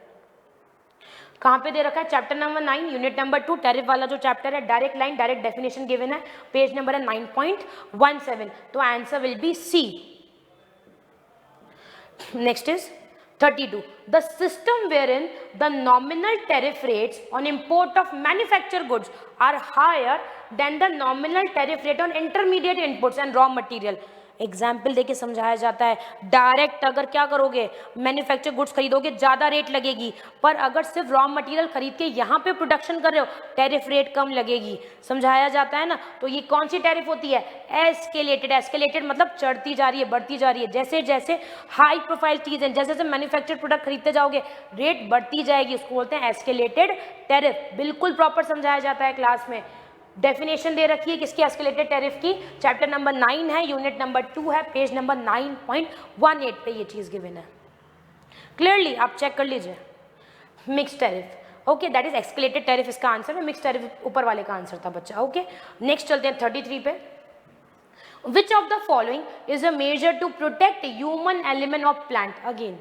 कहाँ पे दे रखा है, chapter number 9 unit number 2 tariff वाला जो चैप्टर है, direct line direct definition given है, पेज नंबर है 9.17, तो answer will be C. Next is 32, the system wherein the nominal tariff rates on import of manufactured goods are higher than the nominal tariff rate on intermediate inputs and raw material। Example देके समझाया जाता है। डायरेक्ट अगर क्या करोगे, मैन्युफैक्चर गुड्स खरीदोगे ज़्यादा रेट लगेगी, पर अगर सिर्फ रॉ मटेरियल खरीद के यहाँ पे प्रोडक्शन कर रहे हो टैरिफ रेट कम लगेगी। समझाया जाता है ना। तो ये कौन सी टैरिफ होती है, एस्केलेटेड। एस्केलेटेड मतलब चढ़ती जा रही है, बढ़ती जा रही है। जैसे जैसे हाई प्रोफाइल चीज़ें, जैसे जैसे मैन्युफैक्चर्ड प्रोडक्ट खरीदते जाओगे रेट बढ़ती जाएगी, उसको बोलते हैं एस्केलेटेड टैरिफ। बिल्कुल प्रॉपर समझाया जाता है क्लास में। डेफिनेशन दे रखी है किसकी, एस्केलेटेड टैरिफ की, चैप्टर नंबर 9 है, यूनिट नंबर 2 है, पेज नंबर 9.18 पे ये चीज गिवन है। क्लियरली आप चेक कर लीजिए। Mix tariff, okay, that is escalated tariff इसका आंसर है, मिक्स टैरिफ ऊपर वाले का आंसर था बच्चा। ओके, नेक्स्ट चलते हैं 33 पे। Which of the following is a measure to protect human element of plant? Again,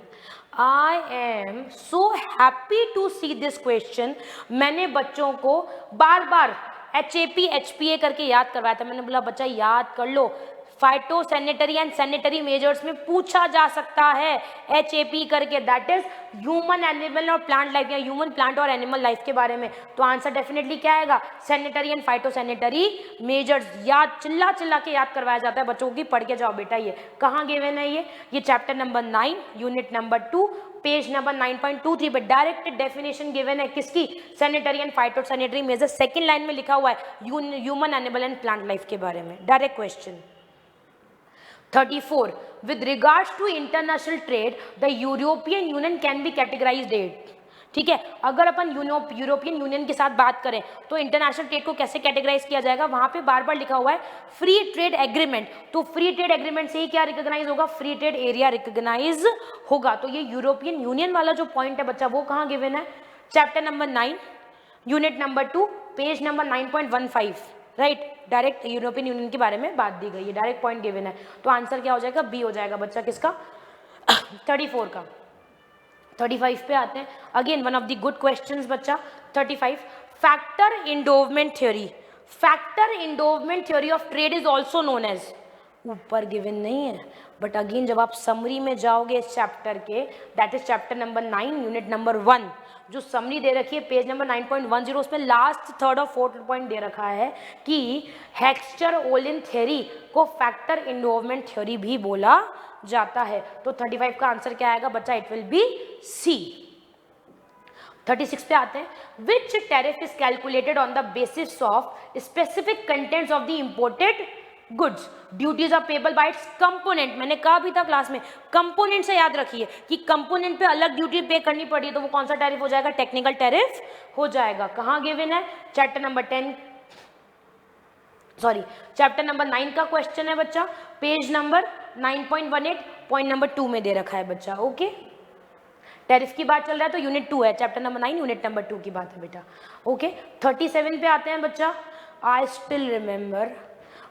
I am so happy to see this question। मैंने बच्चों को बार बार HAP HPA करके याद करवाया था। मैंने बोला बच्चा याद कर लो, phyto sanitary and sanitary measures में पूछा जा सकता है HAP करके, दैट इज ह्यूमन एनिमल और प्लांट लाइफ, या ह्यूमन प्लांट और एनिमल लाइफ के बारे में। तो आंसर डेफिनेटली क्या आएगा, sanitary and phyto sanitary measures. याद चिल्ला चिल्ला के याद करवाया जाता है बच्चों की, पढ़ के जाओ बेटा। ये कहाँ गिवन है, ये chapter number 9 unit number 2 page number 9.23 पे डायरेक्ट डेफिनेशन गिवन है किसकी, sanitary and phyto sanitary measure. Second line में लिखा हुआ है human animal and plant life के बारे में, direct question. 34, with regards to international trade, the European Union can be categorized eight। ठीक है, अगर अपन यूरोपियन यूनियन के साथ बात करें तो इंटरनेशनल ट्रेड को कैसे कैटेगराइज किया जाएगा, वहां पे बार बार लिखा हुआ है फ्री ट्रेड एग्रीमेंट। तो फ्री ट्रेड एग्रीमेंट से ही क्या रिकॉग्नाइज होगा, फ्री ट्रेड एरिया रिकॉग्नाइज होगा। तो ये यूरोपियन यूनियन वाला जो पॉइंट है बच्चा, वो कहाँ गिवन है, chapter number 9 unit number 2 page number 9.15, right. Direct European union के बारे में बात दी गई है, डायरेक्ट पॉइंट गिवन है। तो आंसर क्या हो जाएगा, बी हो जाएगा बच्चा, किसका 34 का। 35 पे आते हैं, again one of the good questions बच्चा। 35, factor endowment theory. Factor endowment theory of trade is also known as, ऊपर गिवन नहीं है बट अगेन जब आप समरी में जाओगे इस चैप्टर के, that is chapter number 9 unit number 1, जो समरी दे रखी है पेज नंबर 9.10, उसमें लास्ट थर्ड और फोर्थ पॉइंट दे रखा है कि हेक्स्चर-ओलिन थ्योरी को फैक्टर इंडोवमेंट थ्योरी भी बोला जाता है। तो 35 का आंसर क्या आएगा बच्चा, इट विल बी सी। 36 पे आते हैं, which tariff is calculated on the basis of specific contents of the imported goods, duties are payable by its component. मैंने कहा भी था क्लास में, कंपोनेंट से याद रखिए कि कंपोनेंट पे अलग ड्यूटी पे करनी पड़ी है, तो वो कौन सा टैरिफ हो जाएगा, टेक्निकल टैरिफ हो जाएगा। कहाँ गिवन है, chapter number 10 sorry chapter number 9 का क्वेश्चन है बच्चा, पेज नंबर 9.18 पॉइंट नंबर 2 में दे रखा है बच्चा। ओके, टैरिफ की बात चल रहा है तो यूनिट 2 है, चैप्टर नंबर 9 यूनिट नंबर 2 की बात है बेटा। ओके, 37 पे आते हैं बच्चा। आई स्टिल रिमेंबर,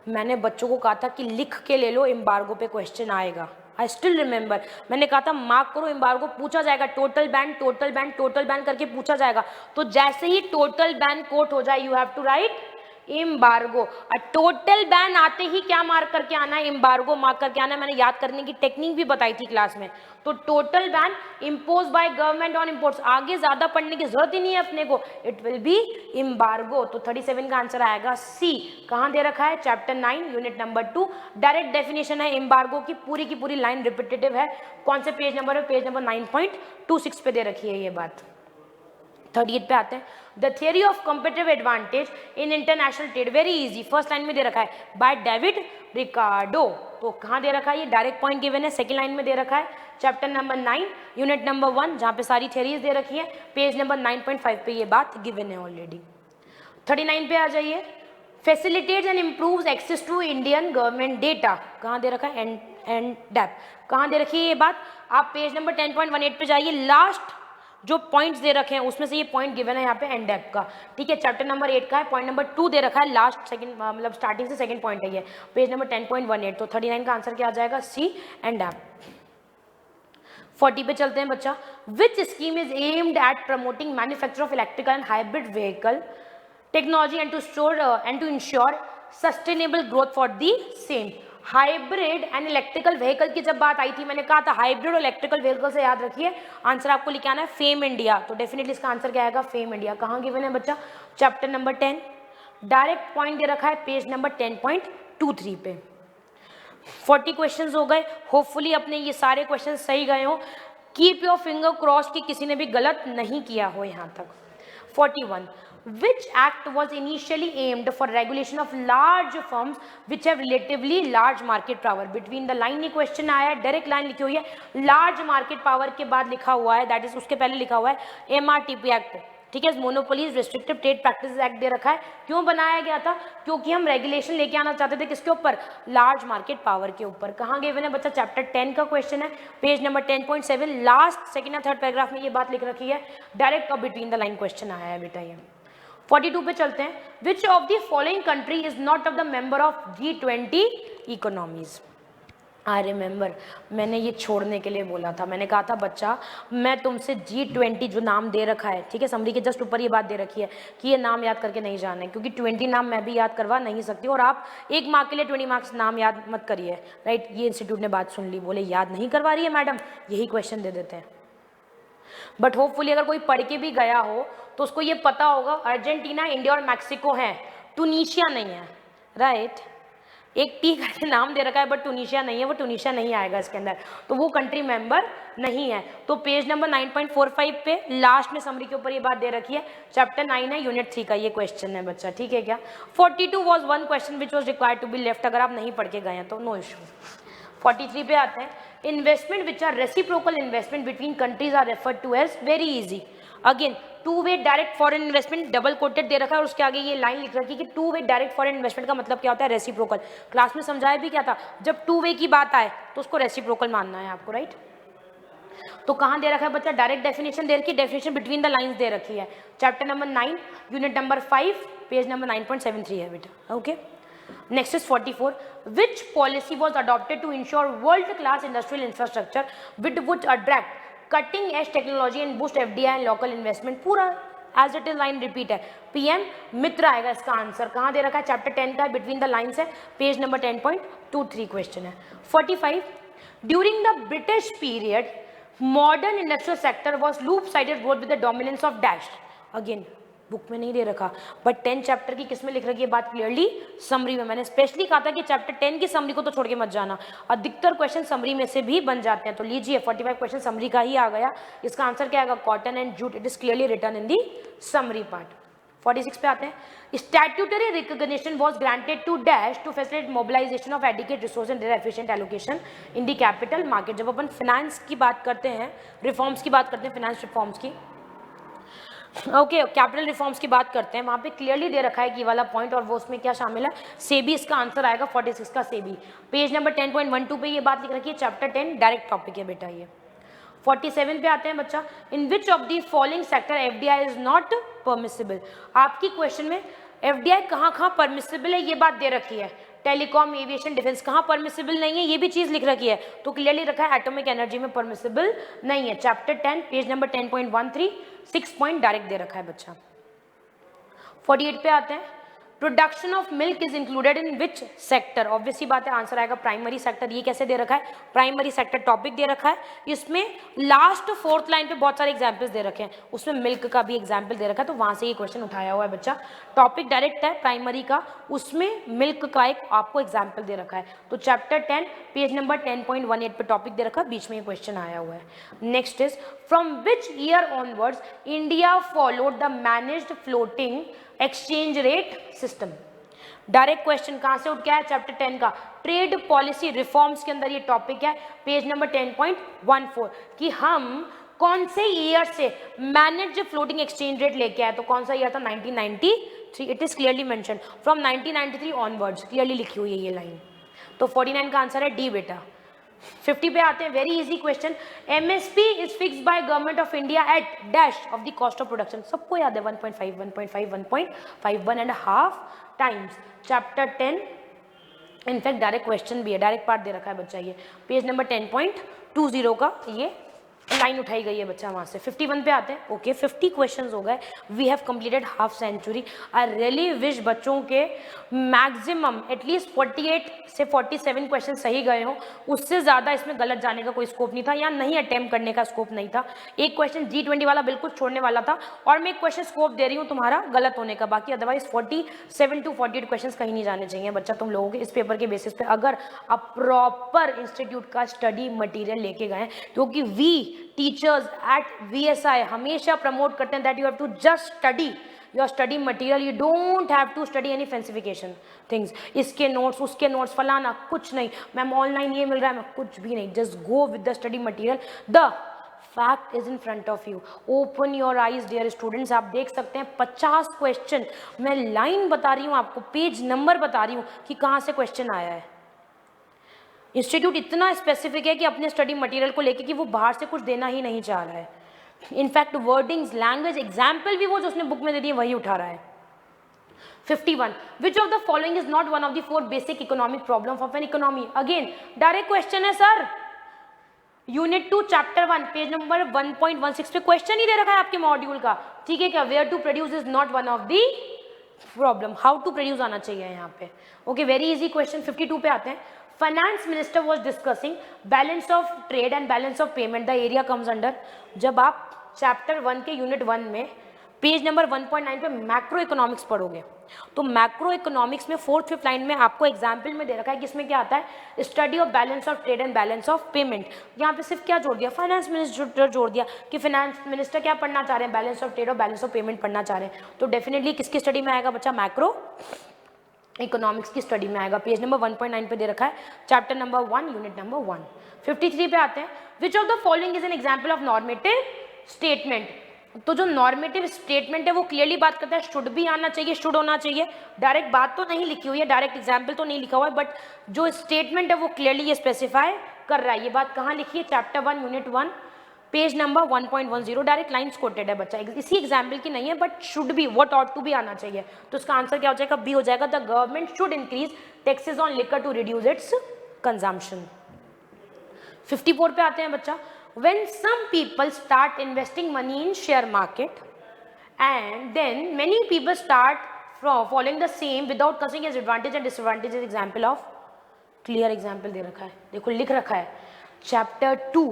मैंने बच्चों को कहा था कि लिख के ले लो, एम्बार्गो पे क्वेश्चन आएगा। आई स्टिल रिमेंबर, मैंने कहा था मार्क करो, एम्बार्गो पूछा जाएगा, total ban total ban total ban करके पूछा जाएगा, तो जैसे ही टोटल बैन कोट हो जाए you have to write embargo. और टोटल बैन आते ही क्या मार्क करके आना है, एम्बार्गो मार्क करके आना है। मैंने याद करने की टेक्निक भी बताई थी क्लास में। तो total ban impose by government on imports, आगे ज्यादा पढ़ने की जरूरत ही नहीं है अपने को, इट विल बी एम्बार्गो। तो 37 का आंसर आएगा सी। कहां दे रखा है, chapter 9 unit number 2, direct definition है एम्बार्गो की पूरी लाइन रिपीटेटिव है। कौन से पेज नंबर है, पेज नंबर 9.26 पे दे रखी है ये बात। 38 पे आते हैं, the theory of competitive advantage in international trade, very easy, first line में दे रखा है बाय डेविड रिकार्डो। तो कहां दे रखा है, ये डायरेक्ट पॉइंट गिवन है, सेकंड लाइन में दे रखा है, चैप्टर नंबर 9 यूनिट नंबर 1, जहां पे सारी थियरीज दे रखी है, पेज नंबर 9.5 पे ये बात गिवन है ऑलरेडी। 39 पे आ जाइए, facilitates and improves access to Indian government data, कहां दे रखा है, एंड डेप, कहां दे रखी है ये बात, आप पेज नंबर 10.18 पे जाइए, लास्ट जो पॉइंट्स दे रखे हैं उसमें से ये पॉइंट गिवन है यहाँ पे एनडेप का, ठीक है। चैप्टर नंबर 8 का है, पॉइंट नंबर 2 दे रखा है, लास्ट सेकंड मतलब स्टार्टिंग से सेकंड पॉइंट है ये, पेज नंबर 10.18। तो 39 का आंसर क्या आ जाएगा, सी एनडेप। 40 पे चलते हैं बच्चा, which scheme is aimed at promoting manufacture of electrical and hybrid vehicle technology and to ensure sustainable growth for the same. Hybrid and electrical vehicle की जब बात आई थी, मैंने कहा था हाइब्रिड और इलेक्ट्रिकल व्हीकल से याद रखिए आंसर आपको लिखा आना है फेम इंडिया। तो डेफिनेटली इसका आंसर क्या आएगा, फेम इंडिया। कहाँ गिवन है बच्चा, चैप्टर नंबर 10, डायरेक्ट पॉइंट दे रखा है पेज नंबर 10.23 पे। 40 क्वेश्चंस हो गए, होपफुली अपने ये सारे क्वेश्चन सही गए हो, कीप योर फिंगर क्रॉस कि किसी ने भी गलत नहीं किया हो यहाँ तक। 41, which act was initially aimed for regulation of large firms which have relatively large market power? between the line ये क्वेश्चन आया है, डायरेक्ट लाइन लिखी हुई है, लार्ज मार्केट पावर के बाद लिखा हुआ है, दैट इज उसके पहले लिखा हुआ है MRTP एक्ट, ठीक है, monopolies restrictive trade practices act दे रखा है। क्यों बनाया गया था, क्योंकि हम रेगुलेशन लेके आना चाहते थे किसके ऊपर, लार्ज मार्केट पावर के ऊपर। कहाँ गिवन है बच्चा, चैप्टर 10 का क्वेश्चन है, पेज नंबर 10.7, लास्ट सेकंड या थर्ड पैराग्राफ में ये बात लिख रखी है, direct between the line question आया है बेटा ये। 42 पे चलते हैं, which of the following country is not of the member of G20 economies. I remember, मैंने ये छोड़ने के लिए बोला था, मैंने कहा था बच्चा मैं तुमसे G20 जो नाम दे रखा है, ठीक है, समरी के जस्ट ऊपर ये बात दे रखी है कि ये नाम याद करके नहीं जाना है, क्योंकि 20 नाम मैं भी याद करवा नहीं सकती, और आप एक मार्क के लिए 20 मार्क्स नाम याद मत करिए, राइट। ये इंस्टीट्यूट ने बात सुन ली, बोले याद नहीं करवा रही है मैडम, यही क्वेश्चन दे देते हैं। बट होपफुली अगर कोई पढ़ के भी गया हो तो उसको ये पता होगा अर्जेंटीना, इंडिया और मैक्सिको है, टूनीशिया नहीं है, राइट। एक टी करके नाम दे रखा है बट टूनीशिया नहीं है, वो टूनीशिया नहीं आएगा इसके अंदर, तो वो कंट्री मेंबर नहीं है। तो पेज नंबर 9.45 पे लास्ट में समरी के ऊपर ये बात दे रखी है, चैप्टर 9 है, यूनिट 3 का ये क्वेश्चन है बच्चा, ठीक है क्या। 42 was one question which was required to be left, अगर आप नहीं पढ़ के गए हैं तो नो इशू। 43 पे आते हैं, investment which are reciprocal investment between countries are referred to as, very easy, again two way direct foreign investment double quoted दे रखा है और उसके आगे ये लाइन लिख रखी है कि to way direct foreign investment का मतलब क्या होता है, रेसिप्रोकल। क्लास में समझाया भी क्या था, जब टू वे की बात आए तो उसको रेसिप्रोकल मानना है आपको, राइट। तो कहाँ दे रखा है बच्चा, डायरेक्ट डेफिनेशन दे रखी है, डेफिनेशन बिटवीन द लाइंस दे रखी है, chapter number 9 unit number 5 page number 9.73 है बेटा, okay. Next is 44. Which policy was adopted to ensure world-class industrial infrastructure which would attract cutting-edge technology and boost FDI and local investment? पूरा as it is line repeat है, PM मित्र आएगा इसका आंसर। कहाँ दे रखा है, चैप्टर 10 का बिटवीन द लाइन्स है, पेज नंबर 10.23 क्वेश्चन है। 45. During the British period, modern industrial sector was loop-sided growth with the dominance of dash. Again book में नहीं दे रखा, बट 10 चैप्टर की किसमें लिख रखी है बात क्लियरली, समरी में। मैंने स्पेशली कहा था कि चैप्टर 10 की समरी को तो छोड़ के मत जाना, अधिकतर क्वेश्चन समरी में से भी बन जाते हैं। तो लीजिए 45 क्वेश्चन समरी का ही आ गया, इसका आंसर क्या आएगा, cotton and jute, it is clearly written in the summary part. 46 पे आते हैं, statutory recognition was granted to dash to facilitate mobilization of adequate resource and efficient allocation in the capital market. जब अपन फाइनेंस की बात करते हैं, रिफॉर्म्स की बात करते हैं, फाइनेंस रिफॉर्म्स की, ओके, कैपिटल रिफॉर्म्स की बात करते हैं, वहां पे क्लियरली दे रखा है कि वाला पॉइंट, और वो उसमें क्या शामिल है, सेबी, इसका आंसर आएगा 46 का सेबी। पेज नंबर 10.12 पे ये बात लिख रखी है, चैप्टर 10 डायरेक्ट टॉपिक है बेटा ये। 47 पे आते हैं बच्चा, in which of the following sector FDI is not permissible. आपकी क्वेश्चन में FDI कहाँ परमिसिबल है ये बात दे रखी है, टेलीकॉम, एविएशन, डिफेंस कहाँ परमिसिबल नहीं है, ये भी चीज लिख रखी है, तो क्लियरली रखा है एटॉमिक एनर्जी में परमिसिबल नहीं है। Chapter 10 page number 10.13 6 point direct दे रखा है बच्चा। 48 पे आते हैं, production of milk is included in which sector, obviously बात है आंसर आएगा प्राइमरी सेक्टर। ये कैसे दे रखा है, प्राइमरी सेक्टर टॉपिक दे रखा है, इसमें लास्ट 4th लाइन पे बहुत सारे एग्जांपल्स दे रखे हैं, उसमें मिल्क का भी एग्जांपल दे रखा है, तो वहां से ये क्वेश्चन उठाया हुआ है बच्चा। टॉपिक डायरेक्ट है प्राइमरी का, उसमें मिल्क का एक आपको एग्जाम्पल दे रखा है, तो चैप्टर 10 पेज नंबर 10.18 पे टॉपिक दे रखा है, बीच में ये क्वेश्चन आया हुआ है। Next is from which year onwards India followed the managed floating exchange rate system. Direct question कहां से उठ के आया, चैप्टर 10 का ट्रेड पॉलिसी रिफॉर्म्स के अंदर ये टॉपिक है, पेज नंबर 10.14 कि हम कौन से ईयर से मैनेज फ्लोटिंग एक्सचेंज रेट लेके आए, तो कौन सा ईयर था 1993। It is clearly mention from 1993 onwards, clearly लिखी हुई है ये लाइन, तो 49 का आंसर है डी बेटा। 50 पे आते हैं, very easy question, MSP is fixed by government of India at dash of the cost of production, सबको याद है 1.5 1.5 1.5 1.5 times. Chapter 10 in fact direct question भी है, डायरेक्ट पार्ट दे रखा है बच्चा, ये पेज नंबर 10.20 का ये लाइन उठाई गई है बच्चा वहां से। 51 पे आते हैं, ओके 50 क्वेश्चंस हो गए, we have completed half century. I really wish बच्चों के मैक्सिमम एटलीस्ट 48 से 47 क्वेश्चन सही गए हो, उससे ज़्यादा इसमें गलत जाने का कोई स्कोप नहीं था या नहीं अटेम्प्ट करने का स्कोप नहीं था। एक क्वेश्चन G20 वाला बिल्कुल छोड़ने वाला था, और मैं एक क्वेश्चन स्कोप दे रही हूँ तुम्हारा गलत होने का, बाकी अदरवाइज 47 to 48 क्वेश्चन कहीं नहीं जाने चाहिए बच्चा तुम लोगों के इस पेपर के बेसिस पे, अगर आप प्रॉपर इंस्टीट्यूट का स्टडी मटीरियल लेके गए, क्योंकि वी टीचर्स एट VSI हमेशा प्रमोट करते हैं that you have to just study your study material, you don't have to study any fancification things, इसके नोट्स उसके नोट्स फलाना कुछ नहीं, मैम ऑनलाइन ये मिल रहा है, मैं कुछ भी नहीं, just go with the study material, the fact is in front of you, open your eyes dear students. आप देख सकते हैं 50 क्वेश्चन, मैं लाइन बता रही हूँ आपको, पेज नंबर बता रही हूँ कि कहाँ से क्वेश्चन आया है। इंस्टीट्यूट इतना स्पेसिफिक है कि अपने स्टडी मटेरियल को लेके कि वो बाहर से कुछ देना ही नहीं चाह रहा है, इनफैक्ट वर्डिंग्स लैंग्वेज एग्जाम्पल भी वो जो उसने बुक में दे दी है वही उठा रहा है। 51 which of the following is not one of the 4 basic economic problem of an economy, again direct question है sir, unit 2 chapter 1 page number 1.16 पे क्वेश्चन ही दे रखा है आपके मॉड्यूल का, ठीक है क्या, where to produce is not one of the problem, how to produce आना चाहिए यहाँ पे, ओके वेरी इजी क्वेश्चन। 52 पे आते हैं, finance minister was discussing balance of trade and balance of payment, the area comes under, जब आप चैप्टर 1 के यूनिट 1 में पेज नंबर 1.9 पे मैक्रो इकोनॉमिक्स पढ़ोगे, तो मैक्रो इकोनॉमिक्स में 4th 5th लाइन में आपको एग्जाम्पल में दे रखा है कि इसमें क्या आता है, study of balance of trade and balance of payment, यहाँ पे सिर्फ क्या जोड़ दिया, फाइनेंस मिनिस्टर जोड़ दिया कि फाइनेंस मिनिस्टर क्या पढ़ना चाह रहे हैं, बैलेंस ऑफ ट्रेड और बैलेंस ऑफ पेमेंट पढ़ना चाह रहे हैं, तो डेफिनेटली किसकी स्टडी में आएगा बच्चा, मैक्रो इकोनॉमिक्स की स्टडी में आएगा, पेज नंबर 1.9 पे दे रखा है, चैप्टर नंबर 1 यूनिट नंबर 1। 53 पे आते हैं, which of the following is an example of normative statement, तो जो नॉर्मेटिव स्टेटमेंट है वो क्लियरली बात करता है शुड भी आना चाहिए, शुड होना चाहिए, डायरेक्ट बात तो नहीं लिखी हुई है, डायरेक्ट एग्जाम्पल तो नहीं लिखा हुआ है, बट जो स्टेटमेंट है वो क्लियरली ये स्पेसिफाई कर रहा है, ये बात कहाँ लिखी है, chapter 1 unit 1 page number 1.10, direct lines quoted है बच्चा, इसी एग्जाम्पल की नहीं है, but should be what ought to be आना चाहिए, तो इसका आंसर क्या हो जाएगा, बी हो जाएगा, the government should increase taxes on liquor to reduce its consumption. 54 पे आते हैं बच्चा, when some people start investing money in share market and then many people start following the same without considering its advantage and disadvantages, example of clear example दे रखा है, देखो लिख रखा है, chapter 2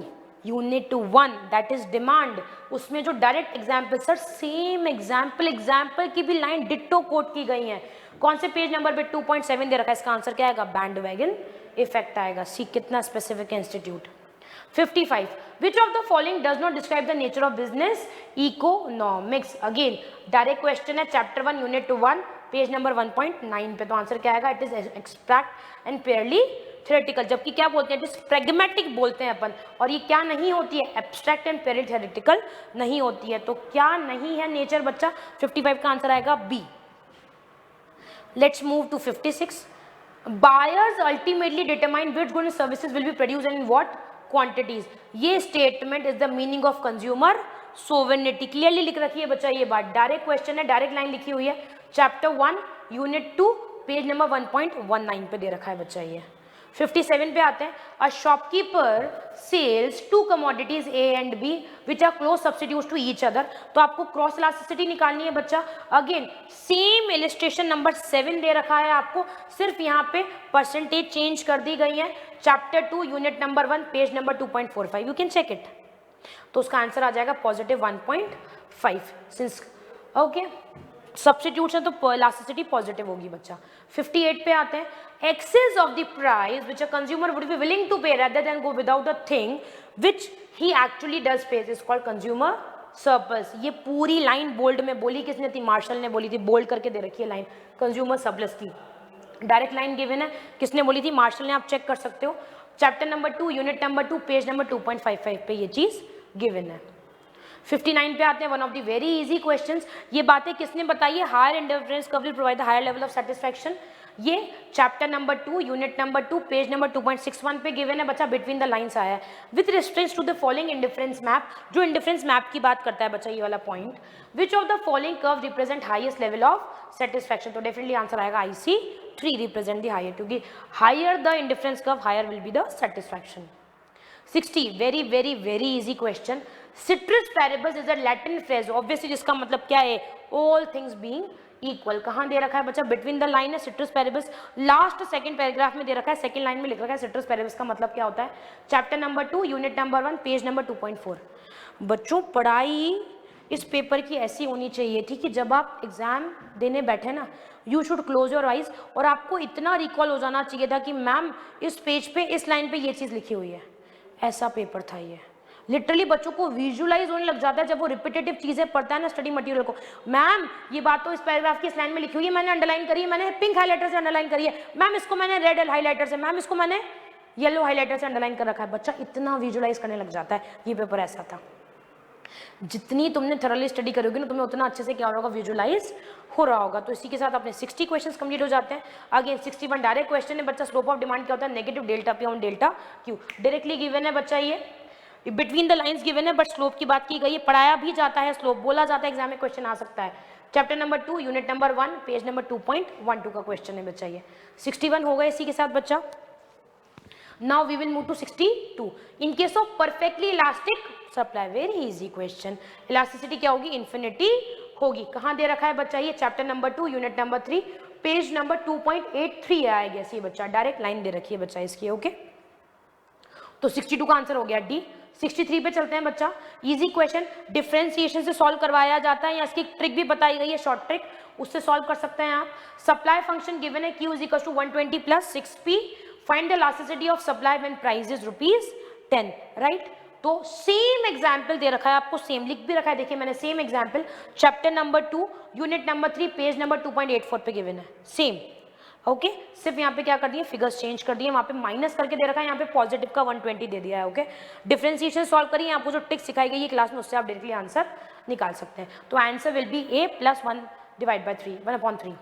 unit 1 that is demand, उसमें जो direct example, sir same example की भी लाइन डिट्टो कोट की गई है, कौन से पेज नंबर पे 2.7 दे रखा है, इसका आंसर क्या आएगा, बैंड वैगन इफेक्ट आएगा, सी कितना स्पेसिफिक है institute. 55 which of the following does not describe the nature of business economics, again direct question है, चैप्टर 1 यूनिट 1 पेज नंबर 1.9 पे, तो आंसर क्या आएगा, it is extract and purely theoretical, जबकि क्या बोलते हैं, इट इज प्रैग्मेटिक बोलते हैं अपन, और ये क्या नहीं होती है, एब्स्ट्रैक्ट एंड प्योरली थ्योरेटिकल नहीं होती है, तो क्या नहीं है नेचर बच्चा, 55 का आंसर आएगा B. Let's move to 56, buyers ultimately determine which goods and services will be produced in what quantities, ये statement is the meaning of consumer sovereignty, clearly लिख रखी है बच्चा, ये बात डायरेक्ट क्वेश्चन है, डायरेक्ट लाइन लिखी हुई है, चैप्टर 1 यूनिट 2 पेज नंबर 1.19 पे दे रखा है बच्चा ये। 57 पे आते हैं, a shopkeeper sells two commodities A and B which are close substitute to each other. तो आपको क्रॉस इलास्टिसिटी निकालनी है बच्चा। अगेन सेम इलिस्ट्रेशन नंबर 7 दे रखा है आपको, सिर्फ यहाँ पे परसेंटेज चेंज कर दी गई है। Chapter 2 unit number 1 page number 2.45, you can check it. तो उसका आंसर आ जाएगा पॉजिटिव 1.5 सिंस ओके सब्स्टिट्यूशन, तो इलास्टिसिटी पॉजिटिव होगी बच्चा। 58 पे आते हैं, excess of the price which a consumer would be willing to pay rather than go without the thing which he actually does pay is called consumer surplus. ये पूरी लाइन बोल्ड में बोली किसने थी? मार्शल ने बोली थी, बोल्ड करके दे रखी है लाइन कंज्यूमर सरप्लस की, डायरेक्ट लाइन गिवन है। किसने बोली थी? मार्शल ने, आप चेक कर सकते हो। Chapter number 2 unit number 2 page number 2.55 पे ये चीज गिवन है। 59 पे आते हैं, one of the very easy questions. ये बातें किसने बताई है? Higher indifference curve will provide the higher level of satisfaction. ये chapter number 2 unit number 2 page number 2.61 पे गिवन है बच्चा, बिटवीन द लाइंस आया है। With reference to the following indifference map, जो इंडिफरेंस मैप की बात करता है बच्चा ये वाला point, which of the following curve represent highest level of satisfaction. तो डेफिनेटली आंसर आएगा IC3 रिप्रेजेंट द हायर, क्योंकि higher the indifference curve higher will be the satisfaction. 60 very very very easy question. Ceteris paribus is a Latin phrase, obviously जिसका मतलब क्या है? All things being equal. कहां दे रखा है बच्चा? बिटवीन द लाइन है citrus parables, last second paragraph में दे रखा है, सेकंड लाइन में लिख रखा है सिट्रस पैरेबल्स का मतलब क्या होता है। Chapter number 2 unit number 1 page number 2.4। बच्चों पढ़ाई इस पेपर की ऐसी होनी चाहिए थी कि जब आप एग्जाम देने बैठे ना, you should close your eyes, और आपको इतना रिकॉल हो जाना चाहिए था कि मैम इस पेज पे इस लाइन पे ये चीज लिखी हुई है। ऐसा पेपर था ये। लिटरली बच्चों को विजुअलाइज होने लग जाता है जब वो रिपीटेटिव चीजें पढ़ता है ना स्टडी मटेरियल को। मैम ये बात तो इस पैराग्राफ की इस लाइन में लिखी हुई है, मैंने अंडरलाइन करी है, मैंने पिंक हाइलाइटर से अंडरलाइन करी है, मैम इसको मैंने रेड हाइलाइटर से, मैम इसको मैंने येलो हाइलाइटर से अंडरलाइन कर रखा है। बच्चा इतना विजुअलाइज करने लग जाता है। ये पेपर ऐसा था। जितनी तुमने थरली स्टडी करोगे ना, तुम्हें उतना अच्छे से क्या होगा? विजुअलाइज हो रहा होगा। तो इसी के साथ अपने 60 क्वेश्चंस कंप्लीट हो जाते हैं। अगेन 61 डायरेक्ट क्वेश्चन है बच्चा। स्लोप ऑफ डिमांड क्या होता है? Negative delta P on delta Q, directly given है बच्चा। ये बिटवीन द लाइंस गिवन है, बट स्लोप की बात की गई है, पढ़ाया भी जाता है, स्लोप बोला जाता है, एग्जाम में क्वेश्चन आ सकता है। Chapter number 2 unit number 1 page number 2.12 का क्वेश्चन है बच्चा ये। 61 हो गए इसी के साथ बच्चा। Now we will move to 62. In case of perfectly elastic supply, very easy question. Elasticity क्या होगी? Infinity होगी। कहाँ दे रखा है बच्चा ये? Chapter number 2 unit number 3 page number 2.83 है आई गेस ये बच्चा। डायरेक्ट लाइन दे रखी है बच्चा इसकी। ओके तो 62 का आंसर हो गया डी। 63 पे चलते हैं बच्चा। इजी क्वेश्चन, डिफरेंशिएशन से सॉल्व करवाया जाता है, या इसकी ट्रिक भी बताई गई है, शॉर्ट ट्रिक, उससे सॉल्व कर सकते हैं आप। सप्लाई फंक्शन गिवन है Q = 120 + 6P। Find the elasticity of supply when price is ₹10, right. तो सेम एग्जाम्पल दे रखा है आपको, सेम लिख भी रखा है, देखिए मैंने same example chapter number 2 unit number 3 page number 2.84 पे गिवन है, सेम। ओके सिर्फ यहाँ पे क्या कर दिए? फिगर्स चेंज कर दिए। वहाँ पे माइनस करके दे रखा है, यहाँ पे पॉजिटिव का 120 दे दिया है। ओके डिफरेंशिएशन सॉल्व करिए, आपको जो ट्रिक सिखाई गई है क्लास में उससे आप डायरेक्टली आंसर निकाल सकते हैं। तो आंसर विल बी A + 1/3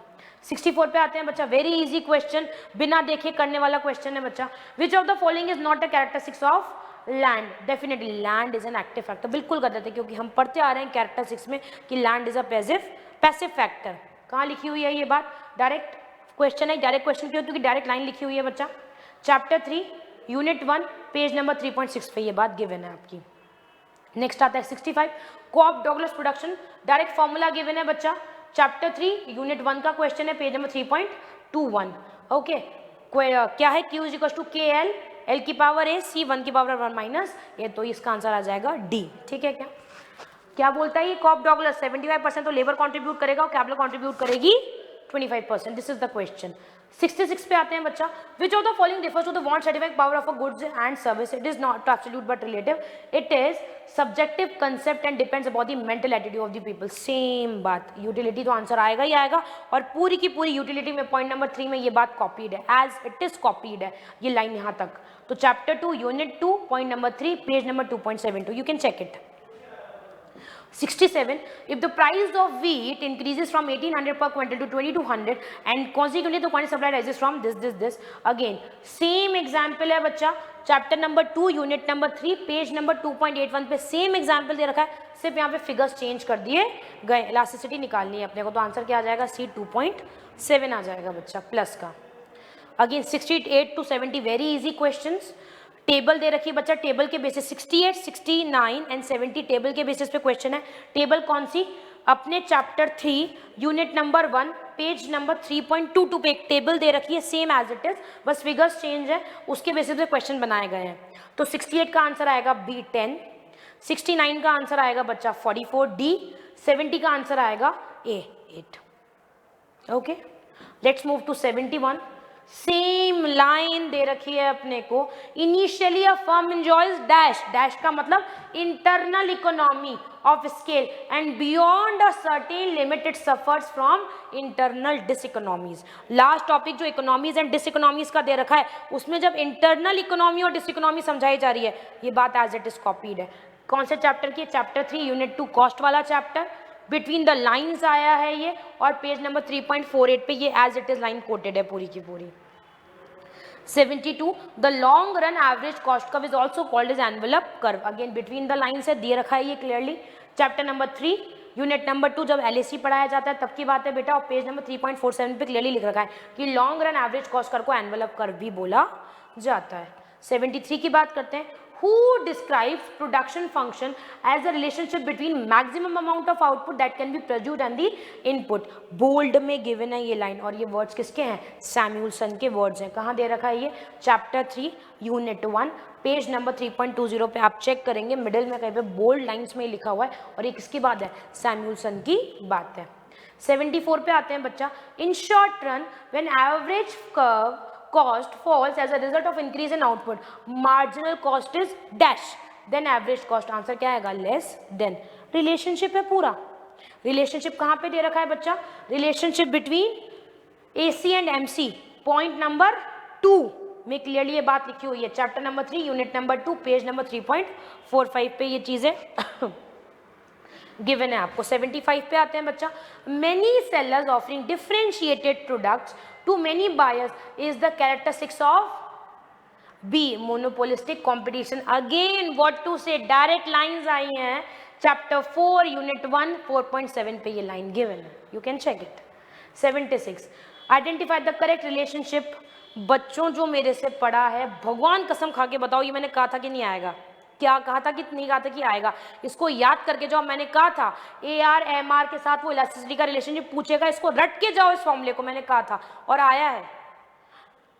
64 पे आते हैं बच्चा। वेरी इजी क्वेश्चन, बिना देखे करने वाला क्वेश्चन है बच्चा। Which of the following is not a characteristics of land? Definitely land is an active factor. बिल्कुल गलत है, क्योंकि हम पढ़ते आ रहे हैं कैरेक्टरिस्टिक्स में कि land is a passive factor. कहाँ लिखी हुई है ये बात? डायरेक्ट क्वेश्चन है, डायरेक्ट क्वेश्चन क्यों? क्योंकि डायरेक्ट लाइन लिखी हुई है बच्चा। चैप्टर 3 यूनिट 1 पेज नंबर 3.6 पे ये बात गिवन है आपकी। नेक्स्ट आता है 65 Cobb Douglas production. Direct formula given है बच्चा। चैप्टर 3 यूनिट 1 का क्वेश्चन है, पेज नंबर 3.21। ओके क्या है? Q = KL L⁴ C1⁴ ये, तो इसका आंसर आ जाएगा डी। ठीक है क्या बोलता है ये? कोऑप डॉगलस 75% तो लेबर कंट्रीब्यूट करेगा और कैपिटल कंट्रीब्यूट करेगी 25%। This is the question. 66 पे आते हैं बच्चा। Which of the following refers to the want satisfying power of a goods and service? It is not absolute but relative. It is subjective concept and depends upon the mental attitude of the people. Same बात, यूटिलिटी तो आंसर आएगा ही आएगा, और पूरी की पूरी यूटिलिटी में पॉइंट नंबर 3 में ये बात कॉपीड है, एज इट इज कॉपीड है ये लाइन यहाँ तक। तो chapter 2 unit 2 point number 3 page number 2.72, you can check it. 67, if the price of wheat increases from 1800 per quintal to 2200 and consequently the quantity supply rises from this, again same example है बच्चा, chapter number 2 unit number 3 page number 2.81 पे सेम एग्जाम्पल दे रखा है, सिर्फ यहाँ पे फिगर्स चेंज कर दिए गए, इलास्टिसिटी निकालनी है अपने को, तो आंसर क्या आ जाएगा, सी 2.7 आ जाएगा बच्चा प्लस का। Again 68 to 70 very easy questions, table दे रखी है बच्चा, टेबल के बेसिस 68, 69 एंड 70 टेबल के बेसिस पे क्वेश्चन है। टेबल कौन सी, अपने chapter 3 unit number 1 page number 3.22 पे एक टेबल दे रखी है सेम एज इट इज, बस फिगर्स चेंज है, उसके बेसिस पे क्वेश्चन बनाए गए हैं। तो 68 का आंसर आएगा बी 10, 69 का आंसर आएगा बच्चा 44 डी, 70 का आंसर आएगा A 8। Okay, let's move to 71। Same line दे रखी है अपने को, initially a firm enjoys dash, dash का मतलब internal economy of scale and beyond a certain limit it suffers from internal diseconomies. Last topic जो इकोनॉमीज एंड डिसइकोनॉमीज का दे रखा है, उसमें जब इंटरनल इकोनॉमी और डिसइकोनॉमी समझाई जा रही है, ये बात एज इट इज कॉपीड है। कौन से चैप्टर की, चैप्टर 3 यूनिट 2 कॉस्ट वाला चैप्टर, बिटवीन द लाइन्स आया है ये, और पेज नंबर 3.48 पे ये as it is line quoted है पूरी की पूरी। 72, the long run average cost curve is also called is envelope curve, again between the lines है, दे रखा है ये clearly. Chapter number 3 unit number 2 जब LAC पढ़ाया जाता है तब की बात है बेटा, और पेज नंबर 3.47 पे क्लियरली लिख रखा है कि long run average cost curve को एनवेलप कर्व भी बोला जाता है। 73 की बात करते हैं, who describes production function as a relationship between maximum amount of output that can be produced and the input। Bold में given है ये लाइन, और ये वर्ड्स किसके हैं, सैम्यूलसन के वर्ड्स हैं। कहाँ दे रखा है ये, चैप्टर 3 यूनिट 1 पेज नंबर 3.20 पे आप चेक करेंगे, मिडिल में कहीं पे बोल्ड लाइन्स में लिखा हुआ है, और ये किसकी बात है, सैम्यूलसन की बात है। 74 पे आते हैं बच्चा, in short run when average curve cost falls as a result of increase in output, marginal cost is dash, then average cost, answer क्या आएगा, less than। रिलेशनशिप है पूरा, रिलेशनशिप कहाँ पे दे रखा है बच्चा, relationship between AC and MC point number 2 में क्लियरली ये बात लिखी हुई है, chapter number 3 unit number 2 page number 3.45 पे ये चीजें गिवन है आपको। 75 पे आते हैं बच्चा, many sellers offering differentiated products to many buyers is the characteristics of B, monopolistic competition। again what to say, direct lines आई हैं, chapter 4 unit 1 4.7 पे ये line given है, you can check it। 76, identify the correct relationship। बच्चों जो मेरे से पढ़ा है, भगवान कसम खा के बताओ, ये मैंने कहा था कि नहीं आएगा, क्या कहा था कि नहीं कहा था कि आएगा, इसको याद करके जाओ। मैंने कहा था AR/MR के साथ वो इलास्टिसिटी का रिलेशनशिप पूछेगा, इसको रट के जाओ इस फॉर्मूले को, मैंने कहा था और आया है।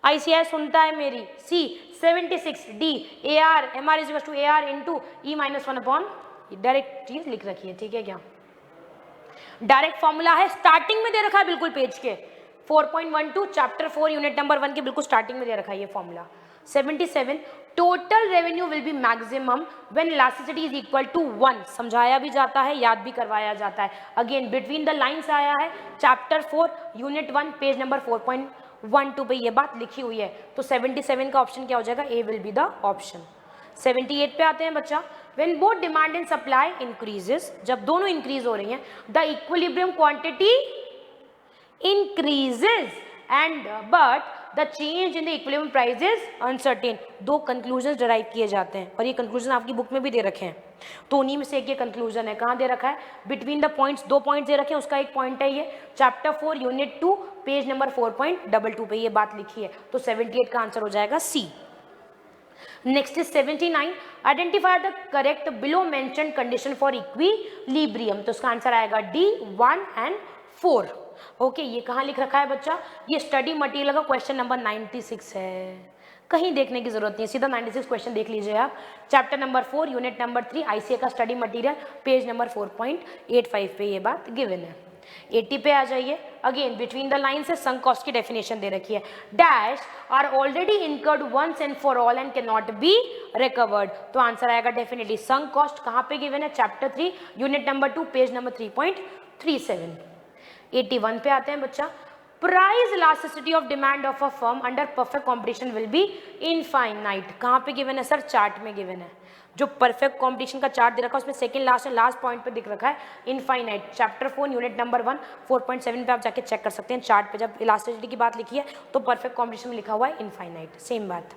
ICI सुनता है मेरी। C 76 D AR/MR is equal to AR into E-1 upon, direct चीज लिख रखी है, ठीक है क्या, डायरेक्ट फॉर्मूला है, स्टार्टिंग में दे रखा है बिल्कुल पेज के 4.12 चैप्टर 4 यूनिट नंबर 1 के बिल्कुल स्टार्टिंग में दे रखा है ये formula. 77, total revenue will be maximum when elasticity is equal to 1, समझाया भी जाता है, याद भी करवाया जाता है। अगेन बिटवीन द लाइन्स आया है, चैप्टर 4 यूनिट 1 पेज नंबर 4.12 पे ये बात लिखी हुई है। तो 77 का ऑप्शन क्या हो जाएगा, ए विल बी द ऑप्शन। 78 पे आते हैं बच्चा, when both demand and supply increases, जब दोनों इंक्रीज हो रही हैं, the equilibrium quantity increases and but the change in the equilibrium price is uncertain। दो कंक्लूजन डिराइव किए जाते हैं और ये कंक्लूजन आपकी बुक में भी दे रखे हैं, तो उन्हीं में से एक ये कंक्लूजन है। कहाँ दे रखा है, बिटवीन द पॉइंट्स, दो पॉइंट्स दे रखे हैं, उसका एक पॉइंट है ये, चैप्टर 4 यूनिट 2 पेज नंबर 4.22 पे ये बात लिखी है। तो 78 का आंसर हो जाएगा C. Next is 79, identify the correct below mention condition for equilibrium. तो उसका आंसर आएगा डी 1 and 4। ओके, ये कहाँ लिख रखा है बच्चा, ये स्टडी मटेरियल का क्वेश्चन नंबर 96 है, कहीं देखने की जरूरत नहीं, सीधा 96 क्वेश्चन देख लीजिए आप, chapter number 4 unit number 3 ICA का स्टडी मटेरियल पेज नंबर 4.85 पे ये बात गिवन है। 80 पे आ जाइए, अगेन बिटवीन द लाइन से संक कॉस्ट की डेफिनेशन दे रखी है, dash are already incurred once and for all and can not be recovered. तो आंसर आएगा डेफिनेटली संक कॉस्ट, कहाँ पे गिवन है, chapter 3 unit number 2 page number 3.37। 81 पे आते हैं बच्चा, price elasticity of demand of a firm under perfect competition will be infinite. कहाँ पे गिवन है सर? चार्ट में गिवन है। जो परफेक्ट कॉम्पिटिशन का चार्ट दे रखा है उसमें सेकंड लास्ट पॉइंट पे दिख रखा है इनफाइनाइट। चैप्टर 4 यूनिट नंबर 1 4.7 पे आप जाके चेक कर सकते हैं चार्ट पे। जब इलास्टिसिटी की बात लिखी है तो परफेक्ट कॉम्पिटिशन में लिखा हुआ है इनफाइनाइट, सेम बात।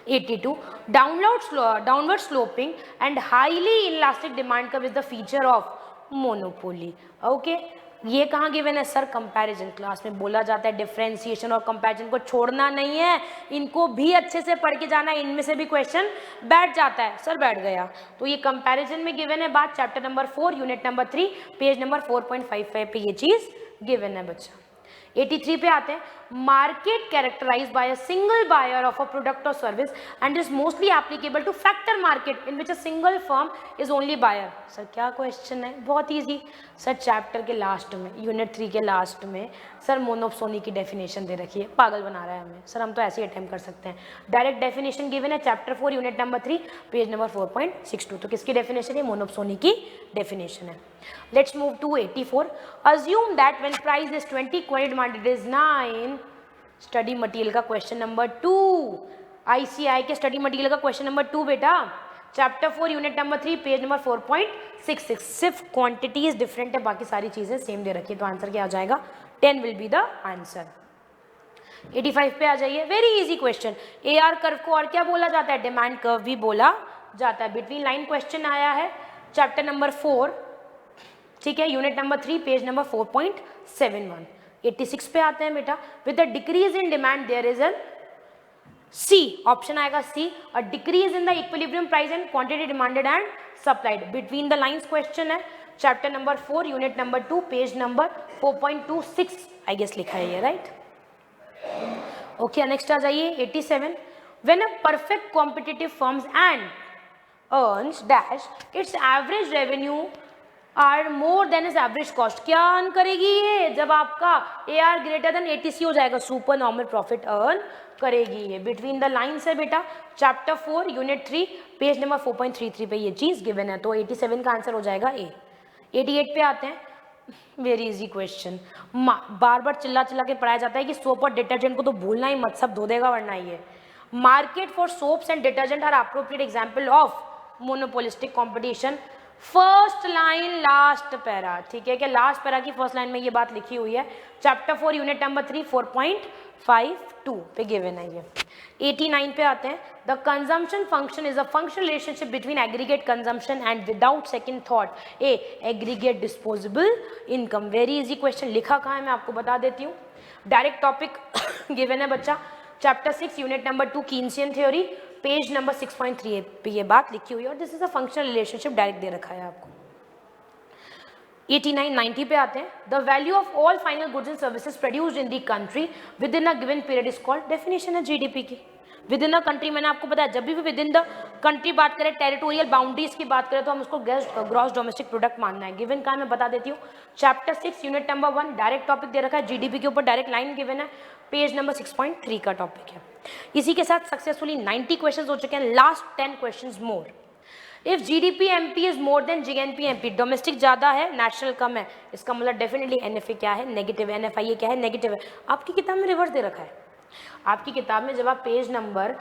82 downward sloping and highly elastic demand curve is the feature of monopoly. Okay, ये कहाँ गिवन है सर? कंपैरिजन। क्लास में बोला जाता है डिफरेंशिएशन और कंपैरिजन को छोड़ना नहीं है, इनको भी अच्छे से पढ़ के जाना है, इनमें से भी क्वेश्चन बैठ जाता है। सर बैठ गया। तो ये कंपैरिजन में गिवन है बात, chapter number 4 unit number 3 page number 4.55 पे ये चीज गिवन है बच्चा। 83 पे आते हैं, market characterized by a single buyer of a product और service and is mostly applicable to factor market in which a single firm is only buyer. Sir क्या क्वेश्चन है? बहुत इजी सर, चैप्टर के लास्ट में यूनिट 3 के लास्ट में सर मोनोपोली की डेफिनेशन दे रखी है। पागल बना रहा है हमें सर, हम तो ऐसे ही अटेम्प्ट कर सकते हैं। डायरेक्ट डेफिनेशन गिवन है chapter 4 unit number 3 page number 4.62। तो किसकी डेफिनेशन है? मोनोपोली की डेफिनेशन है। Let's move to 84. Assume that when price is 20, quantity demanded is 9. Study material का क्वेश्चन नंबर 2, ICI के स्टडी मटेरियल का क्वेश्चन नंबर 2 बेटा, chapter 4 unit number 3 page number 4.66। सिर्फ क्वांटिटीज डिफरेंट है, बाकी सारी चीजें सेम दे रखी है। तो आंसर क्या आ जाएगा? 10 विल बी द आंसर। 85 पे आ जाइए, very easy question. AR curve को और क्या बोला जाता है? डिमांड कर्व भी बोला जाता है। बिटवीन लाइन क्वेश्चन आया है चैप्टर नंबर 4, ठीक है, यूनिट नंबर 3 पेज नंबर 4.71। 86 पे आते हैं बेटा, with the decrease in demand there is a C, option आएगा C, a decrease in the equilibrium price and quantity demanded and supplied. Between the lines question है chapter number 4 unit number 2 page number 4.26 I guess लिखा है ये, राइट? ओके, नेक्स्ट आ जाइए 87। When a perfect competitive firms and earns dash its average revenue are more than is average cost. क्या अर्न करेगी ये? जब आपका AR ग्रेटर देन 80C हो जाएगा, सुपर नॉर्मल प्रॉफिट अर्न करेगी ये। बिटवीन द लाइन्स है बेटा चैप्टर 4 यूनिट 3 पेज नंबर 4.33 पे ये चीज गिवन है। तो 87 का आंसर हो जाएगा ए। 88 पे आते हैं, वेरी इजी क्वेश्चन। बार बार चिल्ला के पढ़ाया जाता है कि सोप और डिटर्जेंट को तो भूलना ही मत, सब धो देगा वरना ये। Market for soaps and detergent are appropriate example of monopolistic competition. First line last para, ठीक है, क्या लास्ट पैरा की फर्स्ट लाइन में ये बात लिखी हुई है। चैप्टर 4 यूनिट नंबर 3 4.52 पे गिवन है ये। 89 पे आते हैं, the consumption function is a functional relationship between aggregate consumption and without second thought a aggregate disposable income. Very easy question, लिखा कहाँ है मैं आपको बता देती हूँ। डायरेक्ट टॉपिक गिवन है बच्चा, chapter 6 unit number 2 Keynesian theory page number 6.3 पे ये बात लिखी हुई है और this is a functional relationship direct दे रखा है आपको। 89 90 पे आते हैं, the value of all final goods and services produced in the country within a given period is called, definition है GDP की। विद इन अ कंट्री मैंने आपको बताया, जब भी विद इन द कंट्री बात करें, टेरिटोरियल बाउंड्रीज की बात करें तो हम उसको ग्रॉस डोमेस्टिक प्रोडक्ट मानना है। गिवन का मैं बता देती हूँ, chapter 6 unit number 1 direct topic दे रखा है, GDP के ऊपर डायरेक्ट लाइन गिवन है, पेज नंबर 6.3 का टॉपिक है। इसी के साथ सक्सेसफुली 90 क्वेश्चंस हो चुके हैं, last 10 questions more. If GDP MP is more than GNP MP, domestic ज्यादा है नेशनल कम है, इसका मतलब डेफिनेटली NFA क्या है? नेगेटिव है। NFI क्या है? नेगेटिव है। आपकी किताब में रिवर्स दे रखा है। आपकी किताब में जब आप पेज नंबर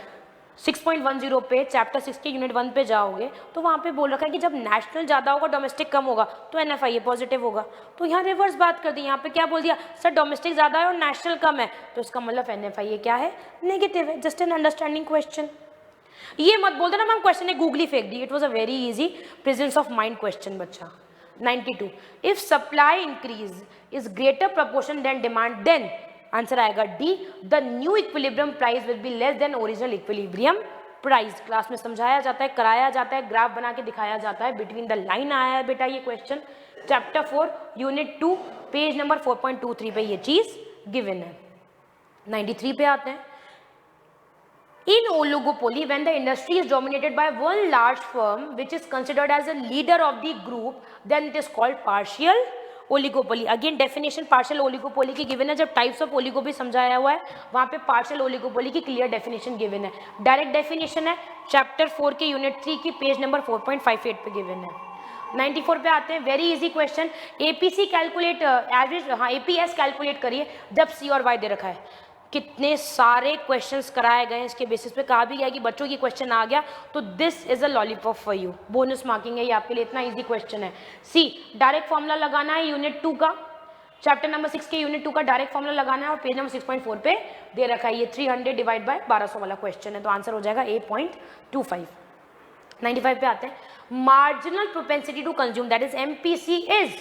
6.10 पे चैप्टर 6 के यूनिट 1 पे जाओगे तो वहाँ पे बोल रखा है कि जब नेशनल ज़्यादा होगा डोमेस्टिक कम होगा तो NFI पॉजिटिव होगा। तो यहाँ रिवर्स बात कर दी, यहाँ पे क्या बोल दिया सर डोमेस्टिक ज़्यादा है और नेशनल कम है, तो इसका मतलब NFI क्या है? नेगेटिव है। Just an understanding question. ये मत बोल देना मैम क्वेश्चन ने गूगली फेंक दी। It was a very easy presence of mind question बच्चा। 92 if supply increase is greater proportion than demand then answer आएगा D, the new equilibrium price will be less than original equilibrium price. Class में समझाया जाता है, कराया जाता है, ग्राफ बना के दिखाया जाता है। बिटवीन द लाइन आया है बेटा ये question, chapter 4 unit 2 page number 4.23 पे ये चीज गिवन है। 93 पे आते हैं, in oligopoly when the industry is dominated by one large firm which is considered as a leader of the group then it is called partial oligopoly। Again definition partial oligopoly की गिवन है, जब टाइप्स ऑफ ओलिगो भी समझाया हुआ है वहाँ पे पार्शियल ओलिगोपोली की क्लियर डेफिनेशन गिवन है। डायरेक्ट डेफिनेशन है चैप्टर 4 के यूनिट 3 की पेज नंबर 4.58 पे गिवन है। 94 पे आते हैं, very easy question. APC calculate average, हाँ एपीएस कैलकुलेट करिए जब सी और वाई दे रखा है। कितने सारे क्वेश्चंस कराए गए इसके बेसिस पे, कहा भी गया कि बच्चों की क्वेश्चन आ गया तो this is a lollipop for you, bonus marking है ये आपके लिए, इतना इजी क्वेश्चन है। सी डायरेक्ट फॉर्मूला लगाना है यूनिट 2 का, चैप्टर नंबर 6 के यूनिट 2 का डायरेक्ट फॉर्मूला लगाना है और पेज नंबर 6.4 पे दे रखा है। ये 300 डिवाइड बाय 1200 वाला क्वेश्चन है, तो आंसर हो जाएगा 8.25। 95 पे आते हैं, marginal propensity to consume that is MPC is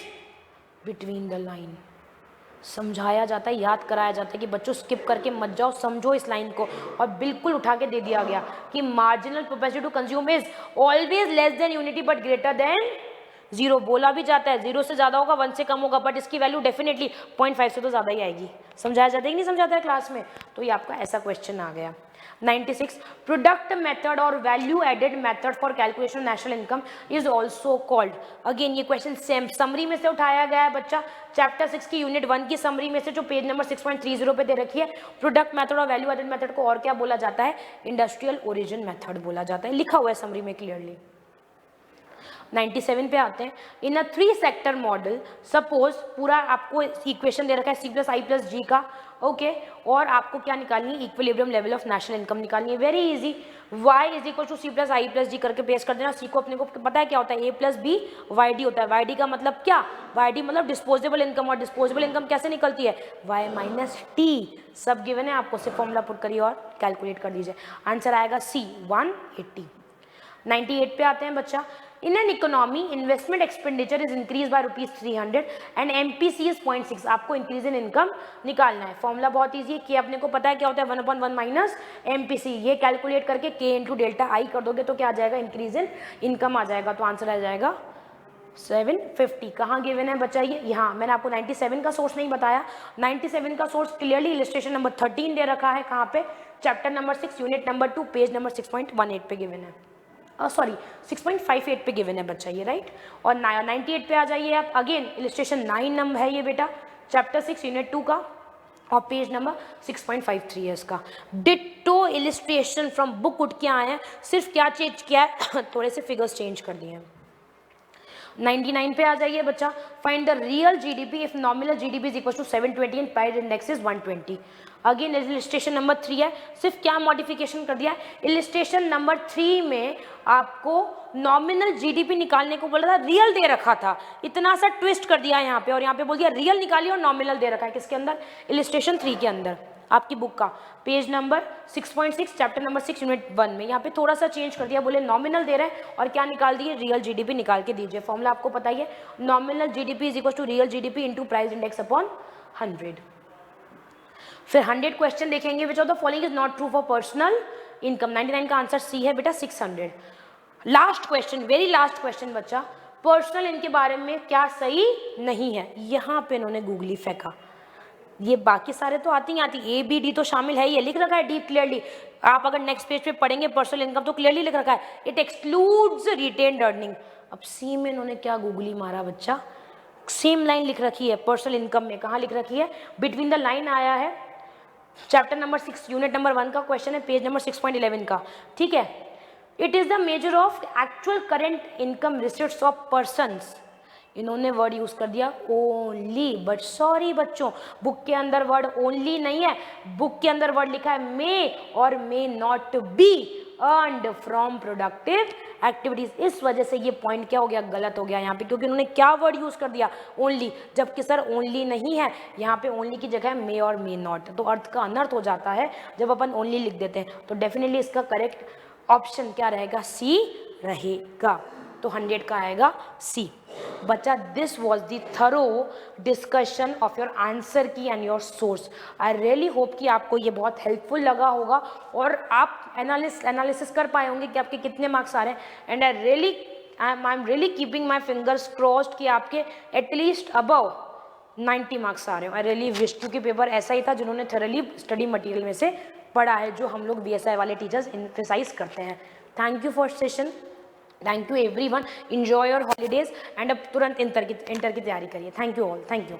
between the line. समझाया जाता है, याद कराया जाता है कि बच्चों स्किप करके मत जाओ, समझो इस लाइन को, और बिल्कुल उठा के दे दिया गया कि marginal propensity to consume is always less than unity but greater than 0। बोला भी जाता है 0 से ज़्यादा होगा, 1 से कम होगा, बट इसकी वैल्यू डेफिनेटली 0.5 से तो ज़्यादा ही आएगी। समझाया जाता है कि नहीं समझाता है क्लास में, तो ये आपका ऐसा क्वेश्चन आ गया। 96 प्रोडक्ट मेथड और value added method for calculation national income is also called. Again ये क्वेश्चन सेम समरी में से उठाया गया है बच्चा, चैप्टर 6 की यूनिट 1 की समरी में से, जो पेज नंबर 6.30 पे दे रखी है। प्रोडक्ट मेथड और वैल्यू एडेड मेथड को और क्या बोला जाता है? इंडस्ट्रियल ओरिजिन मेथड बोला जाता है, लिखा हुआ है समरी में क्लियरली। 97 पे आते हैं, इन अ 3 सेक्टर मॉडल सपोज, पूरा आपको इक्वेशन दे रखा है सी प्लस आई प्लस जी का, ओके, और आपको क्या निकालनी है? Equilibrium level of national income निकालनी है। Very easy, y is equal to C plus I plus G करके पेश कर देना। सी को अपने को पता है क्या होता है? a plus B Y D होता है। वाई डी का मतलब क्या? वाई डी मतलब डिस्पोजेबल इनकम, और डिस्पोजेबल इनकम कैसे निकलती है? y माइनस टी, सब गिवन है आपको, सिर्फ फॉर्मूला पुट करिए और कैलकुलेट कर दीजिए, आंसर आएगा सी 180। 98 पे आते हैं बच्चा, in an economy investment expenditure is increased by ₹300 and MPC is 0.6। आपको increase in income निकालना है। फॉर्मूला बहुत इजी है, कि अपने को पता है क्या होता है 1/1 माइनस MPC, ये कैलकुलेट करके K इंटू डेल्टा आई कर दोगे तो क्या आ जाएगा? इंक्रीज इन इनकम आ जाएगा, तो आंसर आ जाएगा 750। कहाँ गिवन है बच्चा? ये यहाँ मैंने आपको 97 का सोर्स नहीं बताया, 97 का सोर्स क्लियरली इलिस्ट्रेशन नंबर 13 दे रखा है। कहाँ पे? Chapter number 6 unit number 2 page number 6.18 पे गिवन है, सॉरी 6.58 पे गिवन है बच्चा ये, राइट। और 98 पे आ जाइए आप, अगेन इलिस्ट्रेशन 9 नंबर है ये बेटा, चैप्टर 6 यूनिट 2 का, और पेज नंबर 6.53 है इसका। डिट्टो इलिस्ट्रेशन फ्रॉम बुक उठ के आए हैं, सिर्फ क्या चेंज किया है? थोड़े से फिगर्स चेंज कर दिए हैं। 99 पे आ जाइए बच्चा, find the real GDP if nominal GDP is equal to 720 and price index is 120। Again illustration number 3 है, सिर्फ क्या मॉडिफिकेशन कर दिया है? इलिस्ट्रेशन नंबर 3 में आपको नॉमिनल जीडीपी निकालने को बोला था, रियल दे रखा था, इतना सा ट्विस्ट कर दिया यहाँ पे, और यहाँ पे बोल दिया रियल निकालिए और नॉमिनल दे रखा है। किसके अंदर? इलिस्ट्रेशन 3 के अंदर, आपकी बुक का page number 6.6 chapter number 6 unit 1 में। यहाँ पे थोड़ा सा चेंज कर दिया, बोले नॉमिनल दे रहे हैं और क्या निकाल दिए? रियल जीडीपी निकाल के दीजिए। फॉर्मूला आपको पता ही है, nominal GDP is equal to real GDP into price index upon 100। फिर 100 क्वेश्चन देखेंगे, which of the following is not true for personal income. 99 का आंसर सी है बेटा 600। Last question, very last question बच्चा, पर्सनल इनके बारे में क्या सही नहीं है? यहाँ पे इन्होंने गूगली फेंका, ये बाकी सारे तो आती ही आती, ए बी डी तो शामिल है ही है, लिख रखा है डी क्लियरली। आप अगर नेक्स्ट पेज पे पढ़ेंगे पर्सनल इनकम तो क्लियरली लिख रखा है इट एक्सक्लूड्स रिटेन्ड अर्निंग। अब सी में इन्होंने क्या गूगली मारा बच्चा, सेम लाइन लिख रखी है पर्सनल इनकम में, कहाँ लिख रखी है? बिटवीन द लाइन आया है, चैप्टर नंबर 6 यूनिट नंबर 1 का क्वेश्चन है, पेज नंबर 6.11 का, ठीक है। It is the measure of actual current income receipts of persons. इन्होंने वर्ड यूज कर दिया ओनली, बट सॉरी बच्चों, बुक के अंदर वर्ड ओनली नहीं है, बुक के अंदर वर्ड लिखा है मे और may not be earned from productive activities. इस वजह से ये पॉइंट क्या हो गया? गलत हो गया यहाँ पे, क्योंकि उन्होंने क्या वर्ड यूज कर दिया? ओनली, जबकि सर ओनली नहीं है, यहाँ पे ओनली की जगह मे और मे नॉट, तो अर्थ का अनर्थ हो जाता है जब अपन ओनली लिख देते हैं। तो डेफिनेटली इसका करेक्ट ऑप्शन क्या रहेगा? सी रहेगा, तो 100 का आएगा सी। बच्चा, this was the thorough discussion of your answer key and your source. I really hope कि आपको ये बहुत हेल्पफुल लगा होगा और आप एनालिसिस कर पाए होंगे कि आपके कितने मार्क्स आ रहे हैं। And I am really keeping my fingers crossed कि आपके एटलीस्ट अबव 90 मार्क्स आ रहे हो। आई रियली विश, क्योंकि पेपर ऐसा ही था जिन्होंने थरली स्टडी मटेरियल में से पढ़ा है, जो हम लोग BSI वाले टीचर्स एम्फेसाइज करते हैं। Thank you for session, thank you everyone, enjoy your holidays and अब तुरंत इंटर की तैयारी करिए। Thank you all, thank you.